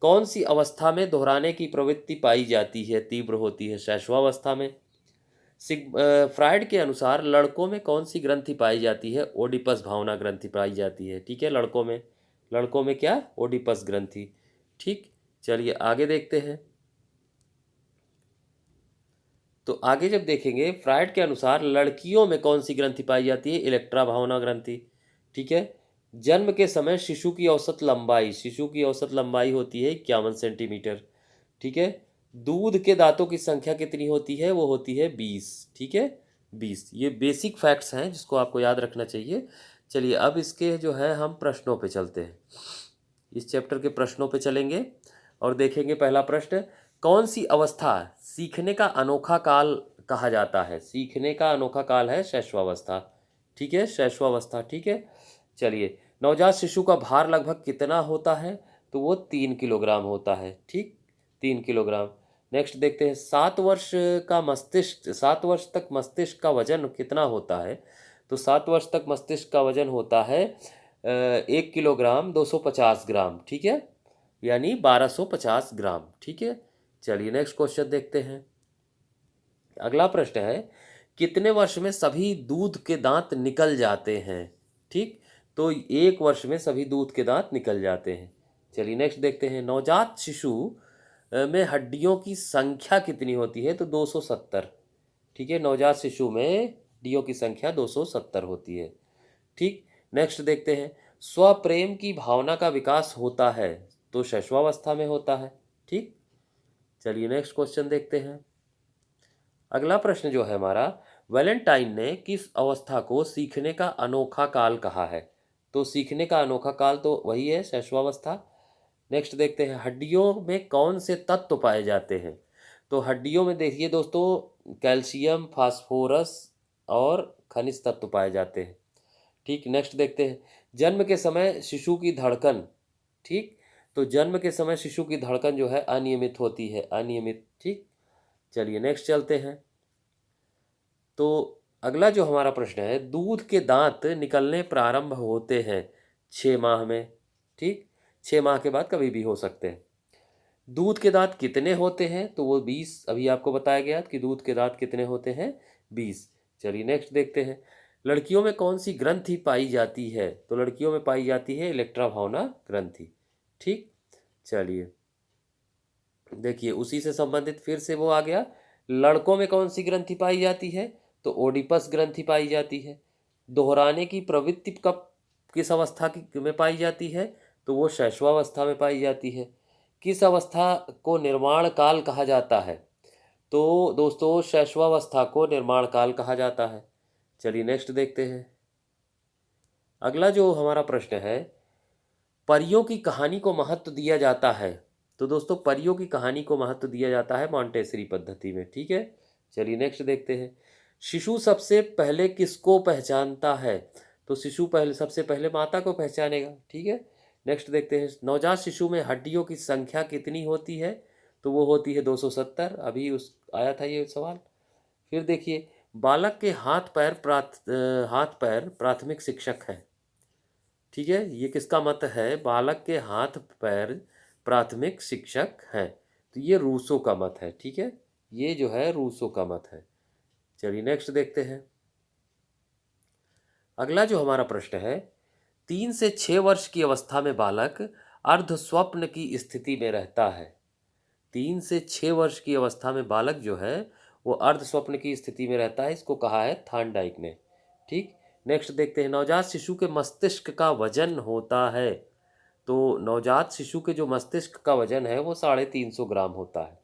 Speaker 1: कौन सी अवस्था में दोहराने की प्रवृत्ति पाई जाती है, तीव्र होती है? शैशवावस्था में। फ्रायड के अनुसार लड़कों में कौन सी ग्रंथि पाई जाती है? ओडिपस भावना ग्रंथि पाई जाती है, ठीक है। लड़कों में क्या? ओडिपस ग्रंथि, ठीक। चलिए आगे देखते हैं। तो आगे जब देखेंगे, फ्रायड के अनुसार लड़कियों में कौन सी ग्रंथि पाई जाती है? इलेक्ट्रा भावना ग्रंथि, ठीक है। जन्म के समय शिशु की औसत लंबाई होती है 51 सेंटीमीटर, ठीक है। दूध के दांतों की संख्या कितनी होती है? वो होती है 20, ठीक है, 20। ये बेसिक फैक्ट्स हैं जिसको आपको याद रखना चाहिए। चलिए अब इसके जो है हम प्रश्नों पे चलते हैं, इस चैप्टर के प्रश्नों पे चलेंगे और देखेंगे। पहला प्रश्न, कौन सी अवस्था सीखने का अनोखा काल कहा जाता है? सीखने का अनोखा काल है शैशवावस्था, ठीक है, शैशवावस्था, ठीक है। चलिए, नवजात शिशु का भार लगभग कितना होता है? तो वो 3 किलोग्राम होता है, ठीक, 3 किलोग्राम। नेक्स्ट देखते हैं, 7 वर्ष तक मस्तिष्क का वजन कितना होता है? तो 7 वर्ष तक मस्तिष्क का वजन होता है 1 किलोग्राम 250 ग्राम, ठीक है, यानी 1250 ग्राम, ठीक है। चलिए नेक्स्ट क्वेश्चन देखते हैं। अगला प्रश्न है, कितने वर्ष में सभी दूध के दांत निकल जाते हैं? ठीक, तो 1 वर्ष में सभी दूध के दांत निकल जाते हैं। चलिए नेक्स्ट देखते हैं, नवजात शिशु में हड्डियों की संख्या कितनी होती है? तो 270, ठीक है, नवजात शिशु में हड्डियों की संख्या 270 होती है, ठीक। नेक्स्ट देखते हैं, स्वप्रेम की भावना का विकास होता है? तो शैशवावस्था में होता है, ठीक। चलिए नेक्स्ट क्वेश्चन देखते हैं। अगला प्रश्न जो है हमारा, वैलेंटाइन ने किस अवस्था को सीखने का अनोखा काल कहा है? तो सीखने का अनोखा काल तो वही है, शैशवावस्था। नेक्स्ट देखते हैं, हड्डियों में कौन से तत्व पाए जाते हैं? तो हड्डियों में देखिए दोस्तों, कैल्शियम, फास्फोरस और खनिज तत्व पाए जाते हैं, ठीक। नेक्स्ट देखते हैं, जन्म के समय शिशु की धड़कन, ठीक, तो जन्म के समय शिशु की धड़कन जो है अनियमित होती है, अनियमित, ठीक। चलिए नेक्स्ट चलते हैं। तो अगला जो हमारा प्रश्न है, दूध के दांत निकलने प्रारंभ होते हैं 6 माह में, ठीक, 6 माह के बाद कभी भी हो सकते हैं। दूध के दांत कितने होते हैं? तो वो 20, अभी आपको बताया गया कि दूध के दांत कितने होते हैं, 20। चलिए नेक्स्ट देखते हैं, लड़कियों में कौन सी ग्रंथि पाई जाती है? तो लड़कियों में पाई जाती है इलेक्ट्रा भावना ग्रंथि, ठीक। चलिए देखिए, उसी से संबंधित फिर से वो आ गया, लड़कों में कौन सी ग्रंथि पाई जाती है? तो ओडिपस ग्रंथि पाई जाती है। दोहराने की प्रवृत्ति कब, किस अवस्था की में पाई जाती है? तो वो शैशवावस्था में पाई जाती है। किस अवस्था को निर्माण काल कहा जाता है? तो दोस्तों शैशवावस्था को निर्माण काल कहा जाता है। चलिए नेक्स्ट देखते हैं। अगला जो हमारा प्रश्न है, परियों की कहानी को महत्व दिया जाता है? तो दोस्तों परियों की कहानी को महत्व दिया जाता है मॉन्टेसरी पद्धति में, ठीक है। चलिए नेक्स्ट देखते हैं, शिशु सबसे पहले किसको पहचानता है? तो शिशु सबसे पहले माता को पहचानेगा, ठीक है। नेक्स्ट देखते हैं, नवजात शिशु में हड्डियों की संख्या कितनी होती है? तो वो होती है 270, अभी उस आया था ये सवाल। फिर देखिए, बालक के हाथ पैर प्राथमिक शिक्षक है, ठीक है, ये किसका मत है? बालक के हाथ पैर प्राथमिक शिक्षक हैं, तो ये रूसो का मत है, ठीक है, ये जो है रूसो का मत है, चलिए नेक्स्ट देखते हैं। अगला जो हमारा प्रश्न है, 3 से 6 वर्ष की अवस्था में बालक अर्ध स्वप्न की स्थिति में रहता है। 3 से 6 वर्ष की अवस्था में बालक जो है वो अर्ध स्वप्न की स्थिति में रहता है, इसको कहा है थार्नडाइक ने। ठीक, नेक्स्ट देखते हैं। नवजात शिशु के मस्तिष्क का वजन होता है, तो नवजात शिशु के जो मस्तिष्क का वजन है वो 350 ग्राम होता है।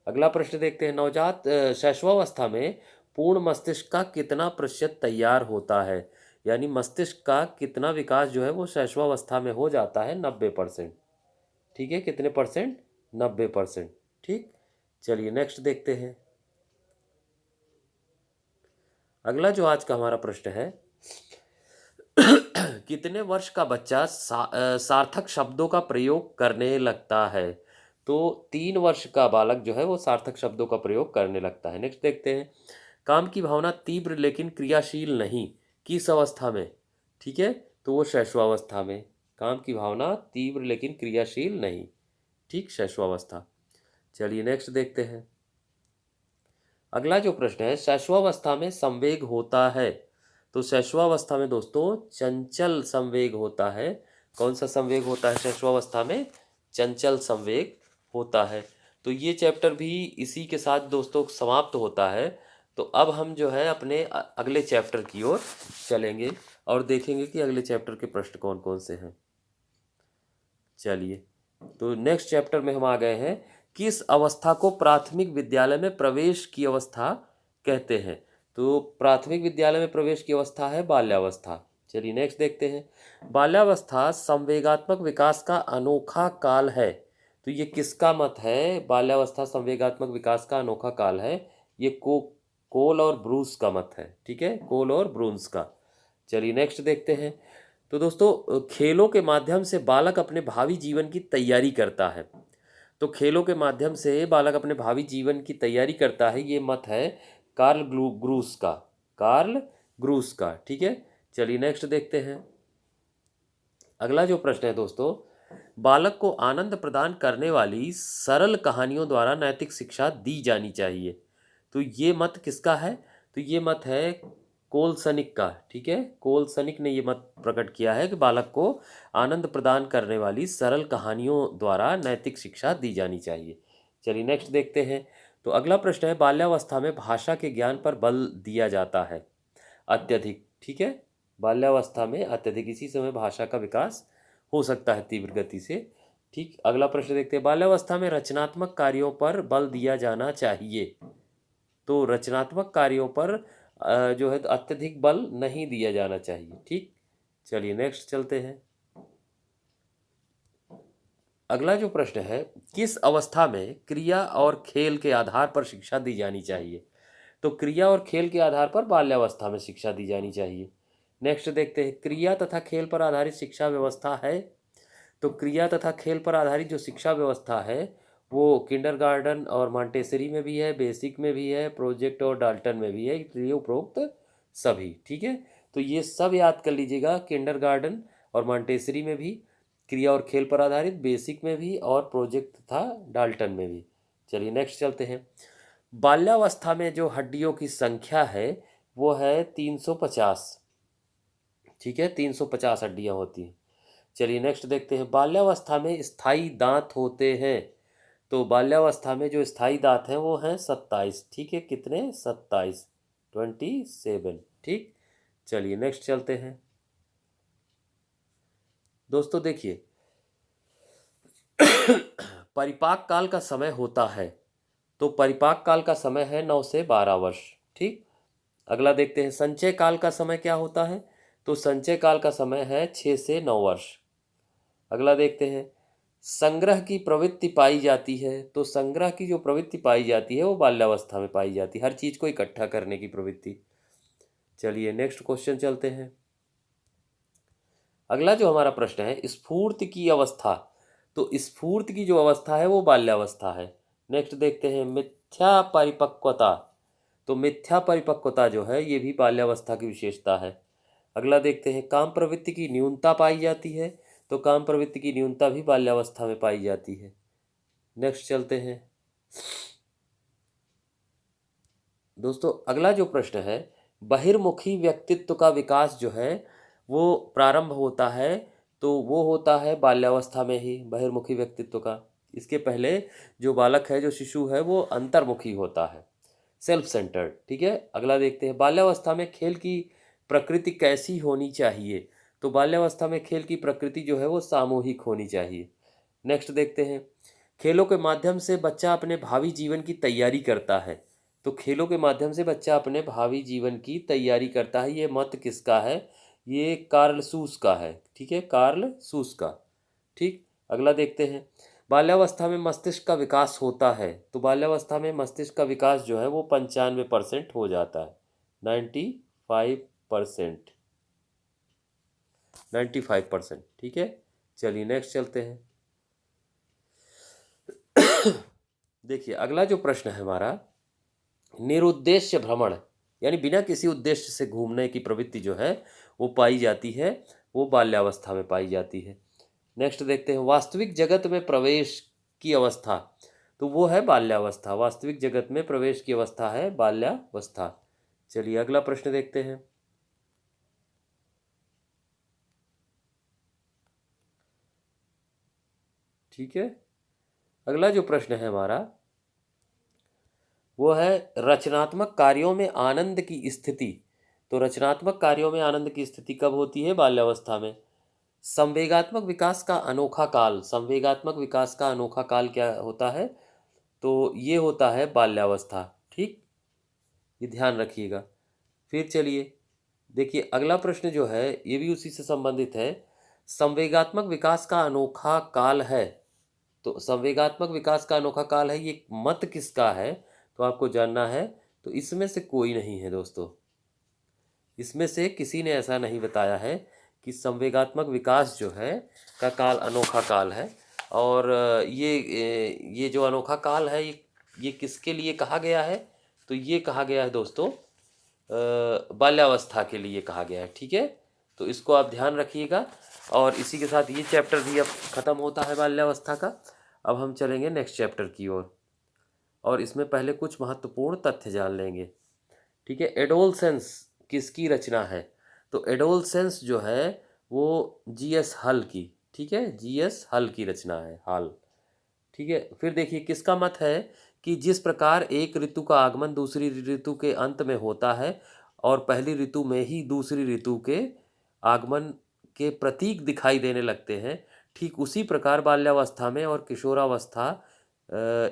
Speaker 1: अगला प्रश्न देखते हैं। नवजात शैशवावस्था में पूर्ण मस्तिष्क का कितना प्रतिशत तैयार होता है, यानी मस्तिष्क का कितना विकास जो है वो शैशवावस्था में हो जाता है? 90%। ठीक है, कितने परसेंट? 90%। ठीक, चलिए नेक्स्ट देखते हैं। अगला जो आज का हमारा प्रश्न है, कितने वर्ष का बच्चा सार्थक शब्दों का प्रयोग करने लगता है? तो 3 वर्ष का बालक जो है वो सार्थक शब्दों का प्रयोग करने लगता है। नेक्स्ट देखते हैं। काम की भावना तीव्र लेकिन क्रियाशील नहीं, किस अवस्था में? ठीक है, तो वो शैशवावस्था में। काम की भावना तीव्र लेकिन क्रियाशील नहीं, ठीक, शैशवावस्था। चलिए नेक्स्ट देखते हैं। अगला जो प्रश्न है, शैशवावस्था में संवेग होता है, तो शैशवावस्था में दोस्तों चंचल संवेग होता है। कौन सा संवेग होता है शैशवावस्था में? चंचल संवेग होता है। तो ये चैप्टर भी इसी के साथ दोस्तों समाप्त होता है। तो अब हम जो है अपने अगले चैप्टर की ओर चलेंगे और देखेंगे कि अगले चैप्टर के प्रश्न कौन कौन से हैं। चलिए, तो नेक्स्ट चैप्टर में हम आ गए हैं। किस अवस्था को प्राथमिक विद्यालय में प्रवेश की अवस्था कहते हैं? तो प्राथमिक विद्यालय में प्रवेश की अवस्था है बाल्यावस्था। चलिए नेक्स्ट देखते हैं। बाल्यावस्था संवेगात्मक विकास का अनोखा काल है, तो ये किसका मत है? बाल्यावस्था संवेगात्मक विकास का अनोखा काल है, ये कोल और ब्रूस का मत है। ठीक है, कोल और ब्रूस का। चलिए नेक्स्ट देखते हैं। तो दोस्तों खेलों के माध्यम से बालक अपने भावी जीवन की तैयारी करता है, तो खेलों के माध्यम से बालक अपने भावी जीवन की तैयारी करता है, ये मत है कार्ल ग्रूस का, कार्ल ग्रूस का। ठीक है, चलिए नेक्स्ट देखते हैं। अगला जो प्रश्न है दोस्तों, बालक को आनंद प्रदान करने वाली सरल कहानियों द्वारा नैतिक शिक्षा दी जानी चाहिए, तो ये मत किसका है? तो ये मत है कोलसनिक का। ठीक है, कोलसनिक ने ये मत प्रकट किया है कि बालक को आनंद प्रदान करने वाली सरल कहानियों द्वारा नैतिक शिक्षा दी जानी चाहिए। चलिए नेक्स्ट देखते हैं। तो अगला प्रश्न है, बाल्यावस्था में भाषा के ज्ञान पर बल दिया जाता है अत्यधिक। ठीक है, बाल्यावस्था में अत्यधिक, इसी समय भाषा का विकास हो सकता है तीव्र गति से। ठीक, अगला प्रश्न देखते हैं। बाल्यावस्था में रचनात्मक कार्यों पर बल दिया जाना चाहिए, तो रचनात्मक कार्यों पर जो है अत्यधिक बल नहीं दिया जाना चाहिए। ठीक, चलिए नेक्स्ट चलते हैं। अगला जो प्रश्न है, किस अवस्था में क्रिया और खेल के आधार पर शिक्षा दी जानी चाहिए? तो क्रिया और खेल के आधार पर बाल्यावस्था में शिक्षा दी जानी चाहिए। नेक्स्ट देखते हैं। क्रिया तथा खेल पर आधारित शिक्षा व्यवस्था है, तो क्रिया तथा खेल पर आधारित जो शिक्षा व्यवस्था है वो किंडरगार्टन और मॉन्टेसरी में भी है, बेसिक में भी है, प्रोजेक्ट और डाल्टन में भी है, ये उपरोक्त सभी। ठीक है, तो ये सब याद कर लीजिएगा। किंडरगार्टन और मॉन्टेसरी में भी क्रिया और खेल पर आधारित, बेसिक में भी और प्रोजेक्ट तथा डाल्टन में भी। चलिए नेक्स्ट चलते हैं। बाल्यावस्था में जो हड्डियों की संख्या है वो है 350। ठीक है, 350 हड्डियाँ होती हैं। चलिए नेक्स्ट देखते हैं। बाल्यावस्था में स्थायी दांत होते हैं, तो बाल्यावस्था में जो स्थायी दांत हैं वो हैं 27। ठीक है, कितने? 27, 27। ठीक, चलिए नेक्स्ट चलते हैं। दोस्तों देखिए, परिपाक काल का समय होता है, तो परिपाक काल का समय है 9 से 12 वर्ष। ठीक, अगला देखते हैं। संचय काल का समय क्या होता है? तो संचय काल का समय है 6 से 9 वर्ष। अगला देखते हैं। संग्रह की प्रवृत्ति पाई जाती है, तो संग्रह की जो प्रवृत्ति पाई जाती है वो बाल्यावस्था में पाई जाती है, हर चीज़ को इकट्ठा करने की प्रवृत्ति। चलिए नेक्स्ट क्वेश्चन चलते हैं। अगला जो हमारा प्रश्न है, स्फूर्ति की अवस्था, तो स्फूर्ति की जो अवस्था है वो बाल्यावस्था है। नेक्स्ट देखते हैं। मिथ्या परिपक्वता, तो मिथ्या परिपक्वता जो है ये भी बाल्यावस्था की विशेषता है। अगला देखते हैं। काम प्रवृत्ति की न्यूनता पाई जाती है, तो काम प्रवृत्ति की न्यूनता भी बाल्यावस्था में पाई जाती है। नेक्स्ट चलते हैं। दोस्तों अगला जो प्रश्न है, बहिर्मुखी व्यक्तित्व का विकास जो है वो प्रारंभ होता है, तो वो होता है बाल्यावस्था में ही, बहिर्मुखी व्यक्तित्व का। इसके पहले जो बालक है, जो शिशु है, वो अंतर्मुखी होता है, सेल्फ सेंटर्ड। ठीक है, अगला देखते हैं, बाल्यावस्था में खेल की प्रकृति कैसी होनी चाहिए? तो बाल्यावस्था में खेल की प्रकृति जो है वो सामूहिक होनी चाहिए। नेक्स्ट देखते हैं, खेलों के माध्यम से बच्चा अपने भावी जीवन की तैयारी करता है। तो खेलों के माध्यम से बच्चा अपने भावी जीवन की तैयारी करता है, ये मत किसका है? ये कार्ल सूस का है। ठीक है, कार्ल सूस का। ठीक, अगला देखते हैं, बाल्यावस्था में मस्तिष्क का विकास होता है। तो बाल्यावस्था में मस्तिष्क का विकास जो है वो 95% हो जाता है, 95%, 95%। ठीक है, चलिए नेक्स्ट चलते हैं। देखिए अगला जो प्रश्न है हमारा, निरुद्देश्य भ्रमण, यानी बिना किसी उद्देश्य से घूमने की प्रवृत्ति जो है वो पाई जाती है, वो बाल्यावस्था में पाई जाती है। नेक्स्ट देखते हैं, वास्तविक जगत में प्रवेश की अवस्था, तो वो है बाल्यावस्था। वास्तविक जगत में प्रवेश की अवस्था है बाल्यावस्था। चलिए अगला प्रश्न देखते हैं। ठीक है, अगला जो प्रश्न है हमारा वो है रचनात्मक कार्यों में आनंद की स्थिति। तो रचनात्मक कार्यों में आनंद की स्थिति कब होती है? बाल्यावस्था में। संवेगात्मक विकास का अनोखा काल, संवेगात्मक विकास का अनोखा काल क्या होता है? तो ये होता है बाल्यावस्था। ठीक, ये ध्यान रखिएगा। फिर चलिए देखिए अगला प्रश्न जो है ये भी उसी से संबंधित है, संवेगात्मक विकास का अनोखा काल है। तो संवेगात्मक विकास का अनोखा काल है, ये मत किसका है? तो आपको जानना है। तो इसमें से कोई नहीं है दोस्तों, इसमें से किसी ने ऐसा नहीं बताया है कि संवेगात्मक विकास जो है का काल अनोखा काल है। और ये जो अनोखा काल है ये किसके लिए कहा गया है? तो ये कहा गया है दोस्तों बाल्यावस्था के लिए कहा गया है। ठीक है, तो इसको आप ध्यान रखिएगा। और इसी के साथ ये चैप्टर भी अब ख़त्म होता है बाल्यावस्था का। अब हम चलेंगे नेक्स्ट चैप्टर की ओर, और इसमें पहले कुछ महत्वपूर्ण तथ्य जान लेंगे। ठीक है, एडोलसेंस किसकी रचना है? तो एडोलसेंस जो है वो जीएस हल की, ठीक है, जीएस हल की रचना है, हल। ठीक है, फिर देखिए किसका मत है कि जिस प्रकार एक ऋतु का आगमन दूसरी ऋतु के अंत में होता है और पहली ऋतु में ही दूसरी ऋतु के आगमन के प्रतीक दिखाई देने लगते हैं, ठीक उसी प्रकार बाल्यावस्था में और किशोरावस्था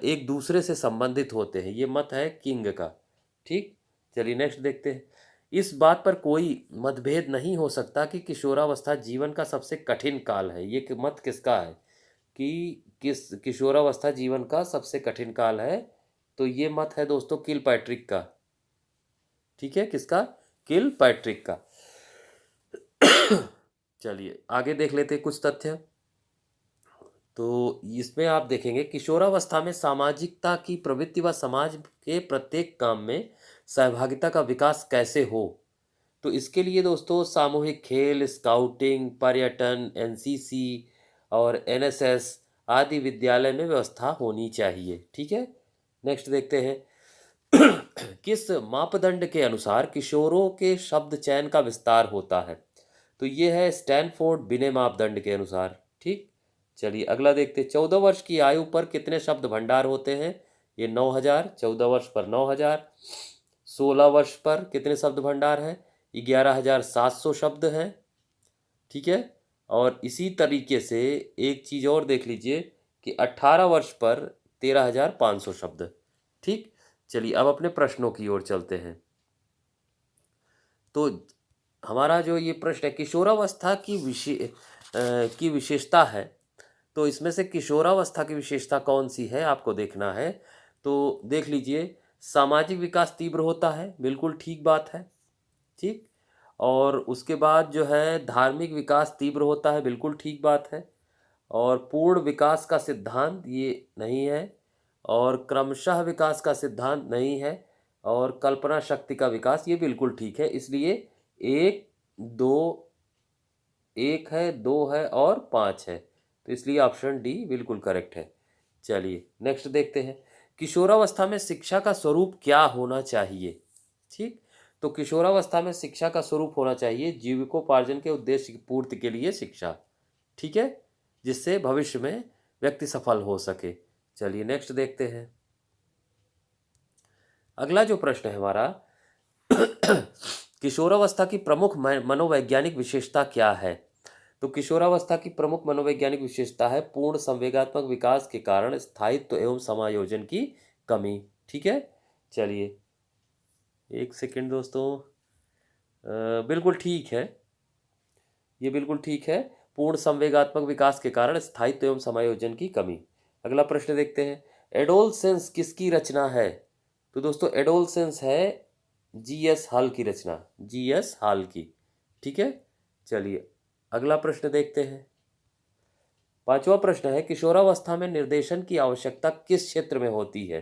Speaker 1: एक दूसरे से संबंधित होते हैं। ये मत है किंग का। ठीक, चलिए नेक्स्ट देखते हैं। इस बात पर कोई मतभेद नहीं हो सकता कि किशोरावस्था जीवन का सबसे कठिन काल है। ये मत किसका है कि किशोरावस्था जीवन का सबसे कठिन काल है? तो ये मत है दोस्तों किल पैट्रिक का। ठीक है, किसका? किल पैट्रिक का। चलिए आगे देख लेते हैं कुछ तथ्य। तो इसमें आप देखेंगे किशोरावस्था में सामाजिकता की प्रवृत्ति व समाज के प्रत्येक काम में सहभागिता का विकास कैसे हो? तो इसके लिए दोस्तों सामूहिक खेल, स्काउटिंग, पर्यटन, एनसीसी और एनएसएस आदि विद्यालय में व्यवस्था होनी चाहिए। ठीक है, नेक्स्ट देखते हैं। किस मापदंड के अनुसार किशोरों के शब्द चयन का विस्तार होता है? तो ये है स्टैनफोर्ड बिने मापदंड के अनुसार। ठीक, चलिए अगला देखते हैं। 14 वर्ष की आयु पर कितने शब्द भंडार होते हैं? ये 9000। 14 वर्ष पर 9000। 16 वर्ष पर कितने शब्द भंडार हैं? 11,700 शब्द हैं। ठीक है, और इसी तरीके से एक चीज़ और देख लीजिए कि 18 वर्ष पर 13,500 शब्द। ठीक, चलिए अब अपने प्रश्नों की ओर चलते हैं। तो हमारा जो ये प्रश्न है किशोरावस्था की विशेषता है, तो इसमें से किशोरावस्था की विशेषता कौन सी है आपको देखना है। तो देख लीजिए, सामाजिक विकास तीव्र होता है, बिल्कुल ठीक बात है। ठीक, और उसके बाद जो है धार्मिक विकास तीव्र होता है, बिल्कुल ठीक बात है। और पूर्ण विकास का सिद्धांत ये नहीं है, और क्रमशः विकास का सिद्धांत नहीं है, और कल्पना शक्ति का विकास ये बिल्कुल ठीक है। इसलिए एक, दो, एक है, दो है और पाँच है, तो इसलिए ऑप्शन डी बिल्कुल करेक्ट है। चलिए नेक्स्ट देखते हैं। किशोरावस्था में शिक्षा का स्वरूप क्या होना चाहिए? ठीक, तो किशोरावस्था में शिक्षा का स्वरूप होना चाहिए जीविकोपार्जन के उद्देश्य की पूर्ति के लिए शिक्षा। ठीक है, जिससे भविष्य में व्यक्ति सफल हो सके। चलिए नेक्स्ट देखते हैं। अगला जो प्रश्न है हमारा, किशोरावस्था की प्रमुख मनोवैज्ञानिक विशेषता क्या है? तो किशोरावस्था की प्रमुख मनोवैज्ञानिक विशेषता है पूर्ण संवेगात्मक विकास के कारण स्थायित्व एवं समायोजन की कमी। ठीक है, चलिए एक सेकंड दोस्तों, बिल्कुल ठीक है, ये बिल्कुल ठीक है, पूर्ण संवेगात्मक विकास के कारण स्थायित्व एवं समायोजन की कमी। अगला प्रश्न देखते हैं, एडोलसेंस किसकी रचना है? तो दोस्तों एडोलसेंस है जीएस हॉल की रचना, जीएस हॉल की। ठीक है, चलिए अगला प्रश्न देखते हैं। पांचवा प्रश्न है, किशोरावस्था में निर्देशन की आवश्यकता किस क्षेत्र में होती है?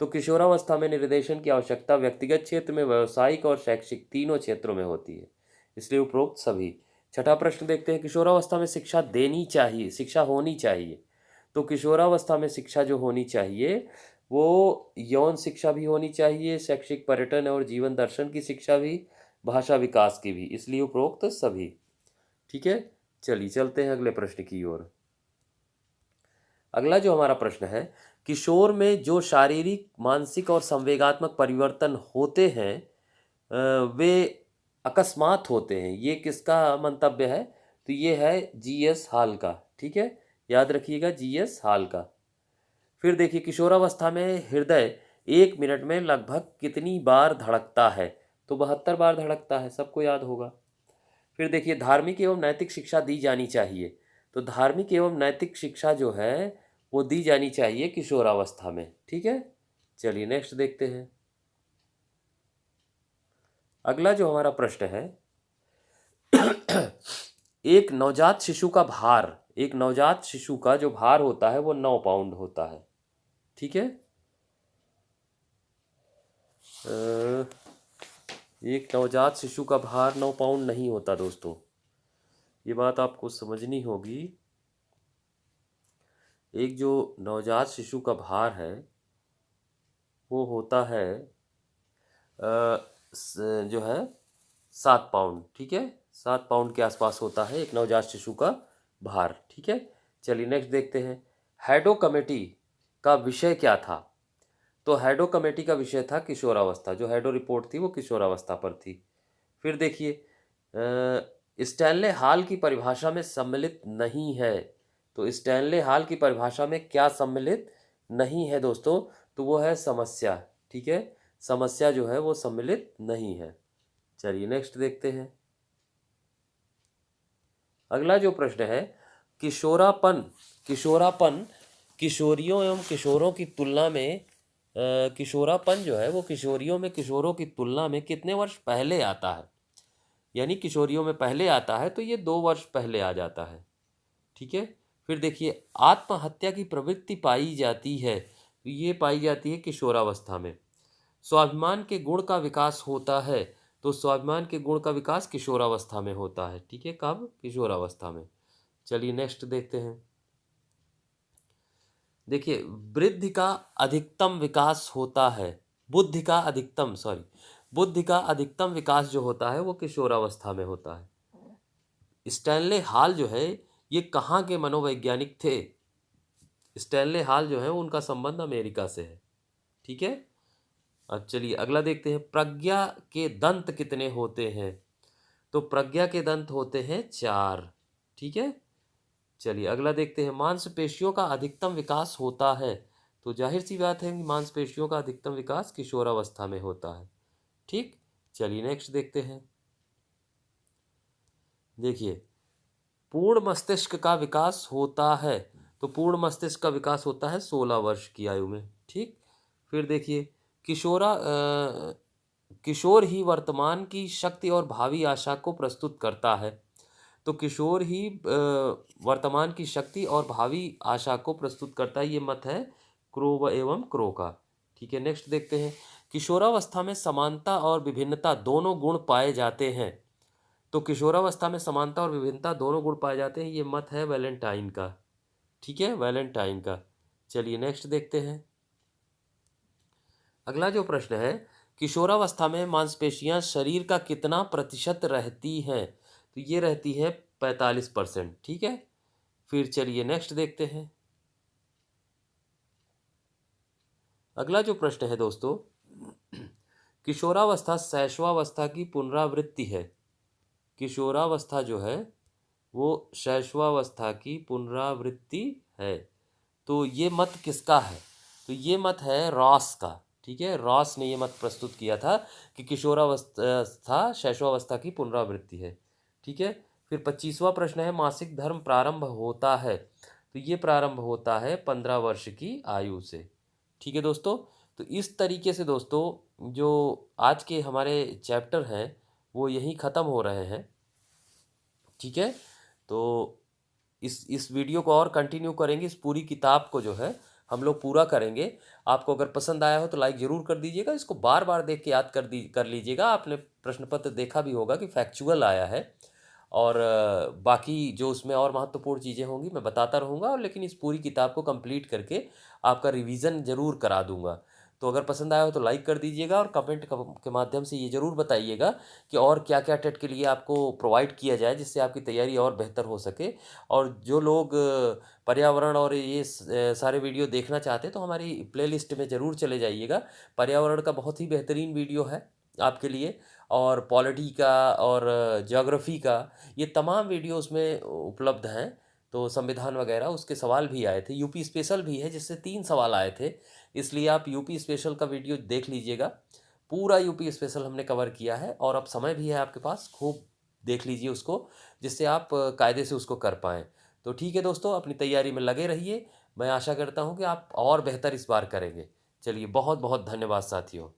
Speaker 1: तो किशोरावस्था में निर्देशन की आवश्यकता व्यक्तिगत क्षेत्र में, व्यावसायिक और शैक्षिक तीनों क्षेत्रों में होती है, इसलिए उपरोक्त सभी। छठा प्रश्न देखते हैं, किशोरावस्था में शिक्षा देनी चाहिए, शिक्षा होनी चाहिए। तो किशोरावस्था में शिक्षा जो होनी चाहिए वो यौन शिक्षा भी होनी चाहिए, शैक्षिक, पर्यटन और जीवन दर्शन की शिक्षा भी, भाषा विकास की भी, इसलिए उपरोक्त सभी। ठीक है, चलिए चलते हैं अगले प्रश्न की ओर। अगला जो हमारा प्रश्न है, किशोर में जो शारीरिक, मानसिक और संवेगात्मक परिवर्तन होते हैं वे अकस्मात होते हैं, ये किसका मंतव्य है? तो ये है जीएस हॉल का। ठीक है, याद रखिएगा जीएस हॉल का। फिर देखिए, किशोरावस्था में हृदय 1 मिनट में लगभग कितनी बार धड़कता है? तो 72 बार धड़कता है, सबको याद होगा। फिर देखिए, धार्मिक एवं नैतिक शिक्षा दी जानी चाहिए। तो धार्मिक एवं नैतिक शिक्षा जो है वो दी जानी चाहिए किशोरावस्था में। ठीक है, चलिए नेक्स्ट देखते हैं। अगला जो हमारा प्रश्न है, एक नवजात शिशु का भार, एक नवजात शिशु का जो भार होता है वो 9 पाउंड होता है। ठीक है, एक नवजात शिशु का भार 9 पाउंड नहीं होता दोस्तों, ये बात आपको समझनी होगी। एक जो नवजात शिशु का भार है वो होता है जो है 7 पाउंड। ठीक है, 7 पाउंड के आसपास होता है एक नवजात शिशु का भार। ठीक है, चलिए नेक्स्ट देखते हैं। हैडो कमेटी का विषय क्या था? तो हैडो कमेटी का विषय था किशोरावस्था, जो हैडो रिपोर्ट थी वो किशोरावस्था पर थी। फिर देखिए, स्टैनले हॉल की परिभाषा में सम्मिलित नहीं है। तो स्टैनले हॉल की परिभाषा में क्या सम्मिलित नहीं है दोस्तों? तो वो है समस्या। ठीक है, समस्या जो है वो सम्मिलित नहीं है। चलिए नेक्स्ट देखते हैं। अगला जो प्रश्न है, किशोरापन, किशोरापन किशोरियों एवं किशोरों की तुलना में किशोरापन जो है वो किशोरियों में किशोरों की तुलना में कितने वर्ष पहले आता है? यानी किशोरियों में पहले आता है तो ये 2 वर्ष पहले आ जाता है। ठीक है, फिर देखिए, आत्महत्या की प्रवृत्ति पाई जाती है, तो ये पाई जाती है किशोरावस्था में। स्वाभिमान के गुण का विकास होता है, तो स्वाभिमान के गुण का विकास किशोरावस्था में होता है। ठीक है, कब? किशोरावस्था में। चलिए नेक्स्ट देखते हैं। देखिए, वृद्धि का अधिकतम विकास होता है, बुद्धि का अधिकतम, सॉरी, बुद्धि का अधिकतम विकास जो होता है वो किशोरावस्था में होता है। स्टैनले हॉल जो है ये कहाँ के मनोवैज्ञानिक थे? स्टैनले हॉल जो है उनका संबंध अमेरिका से है। ठीक है, अब चलिए अगला देखते हैं। प्रज्ञा के दंत कितने होते हैं? तो प्रज्ञा के दंत होते हैं 4। ठीक है, चलिए अगला देखते हैं। मांसपेशियों का अधिकतम विकास होता है, तो जाहिर सी बात है कि मांसपेशियों का अधिकतम विकास किशोरावस्था में होता है। ठीक, चलिए नेक्स्ट देखते हैं। देखिए, पूर्ण मस्तिष्क का विकास होता है, तो पूर्ण मस्तिष्क का विकास होता है 16 वर्ष की आयु में। ठीक, फिर देखिए, किशोर ही वर्तमान की शक्ति और भावी आशा को प्रस्तुत करता है। तो किशोर ही वर्तमान की शक्ति और भावी आशा को प्रस्तुत करता है, ये मत है क्रो एवं क्रो का। ठीक है, नेक्स्ट देखते हैं। किशोरावस्था में समानता और विभिन्नता दोनों गुण पाए जाते हैं, तो किशोरावस्था में समानता और विभिन्नता दोनों गुण पाए जाते हैं, ये मत है वैलेंटाइन का। ठीक है, वैलेंटाइन का। चलिए नेक्स्ट देखते हैं। अगला जो प्रश्न है, किशोरावस्था में मांसपेशियां शरीर का कितना प्रतिशत रहती हैं? तो ये रहती है 45%। ठीक है, फिर चलिए नेक्स्ट देखते हैं। अगला जो प्रश्न है दोस्तों, किशोरावस्था शैशवावस्था की पुनरावृत्ति है। किशोरावस्था जो है वो शैशवावस्था की पुनरावृत्ति है। तो ये मत किसका है? तो ये मत है रॉस का। ठीक है, रॉस ने ये मत प्रस्तुत किया था कि किशोरावस्था शैशवावस्था की पुनरावृत्ति है। ठीक है, फिर 25वां प्रश्न है, मासिक धर्म प्रारंभ होता है। तो ये प्रारंभ होता है 15 वर्ष की आयु से। ठीक है दोस्तों, तो इस तरीके से दोस्तों जो आज के हमारे चैप्टर हैं वो यहीं ख़त्म हो रहे हैं। ठीक है, तो इस वीडियो को और कंटिन्यू करेंगे, इस पूरी किताब को जो है हम लोग पूरा करेंगे। आपको अगर पसंद आया हो तो लाइक ज़रूर कर दीजिएगा, इसको बार बार देख के याद कर लीजिएगा। आपने प्रश्न पत्र देखा भी होगा कि फैक्चुअल आया है, और बाकी जो उसमें और महत्वपूर्ण चीज़ें होंगी मैं बताता रहूँगा, और लेकिन इस पूरी किताब को कंप्लीट करके आपका रिवीजन ज़रूर करा दूँगा। तो अगर पसंद आया हो तो लाइक कर दीजिएगा, और कमेंट के माध्यम से ये ज़रूर बताइएगा कि और क्या क्या टेट के लिए आपको प्रोवाइड किया जाए जिससे आपकी तैयारी और बेहतर हो सके। और जो लोग पर्यावरण और ये सारे वीडियो देखना चाहते हैं तो हमारी प्लेलिस्ट में ज़रूर चले जाइएगा। पर्यावरण का बहुत ही बेहतरीन वीडियो है आपके लिए, और पॉलिटी का और ज्योग्राफी का ये तमाम वीडियो उसमें उपलब्ध हैं। तो संविधान वगैरह उसके सवाल भी आए थे, यूपी स्पेशल भी है जिससे 3 सवाल आए थे, इसलिए आप यूपी स्पेशल का वीडियो देख लीजिएगा। पूरा यूपी स्पेशल हमने कवर किया है, और अब समय भी है आपके पास, खूब देख लीजिए उसको, जिससे आप कायदे से उसको कर पाएँ। तो ठीक है दोस्तों, अपनी तैयारी में लगे रहिए। मैं आशा करता हूँ कि आप और बेहतर इस बार करेंगे। चलिए, बहुत बहुत धन्यवाद साथियों।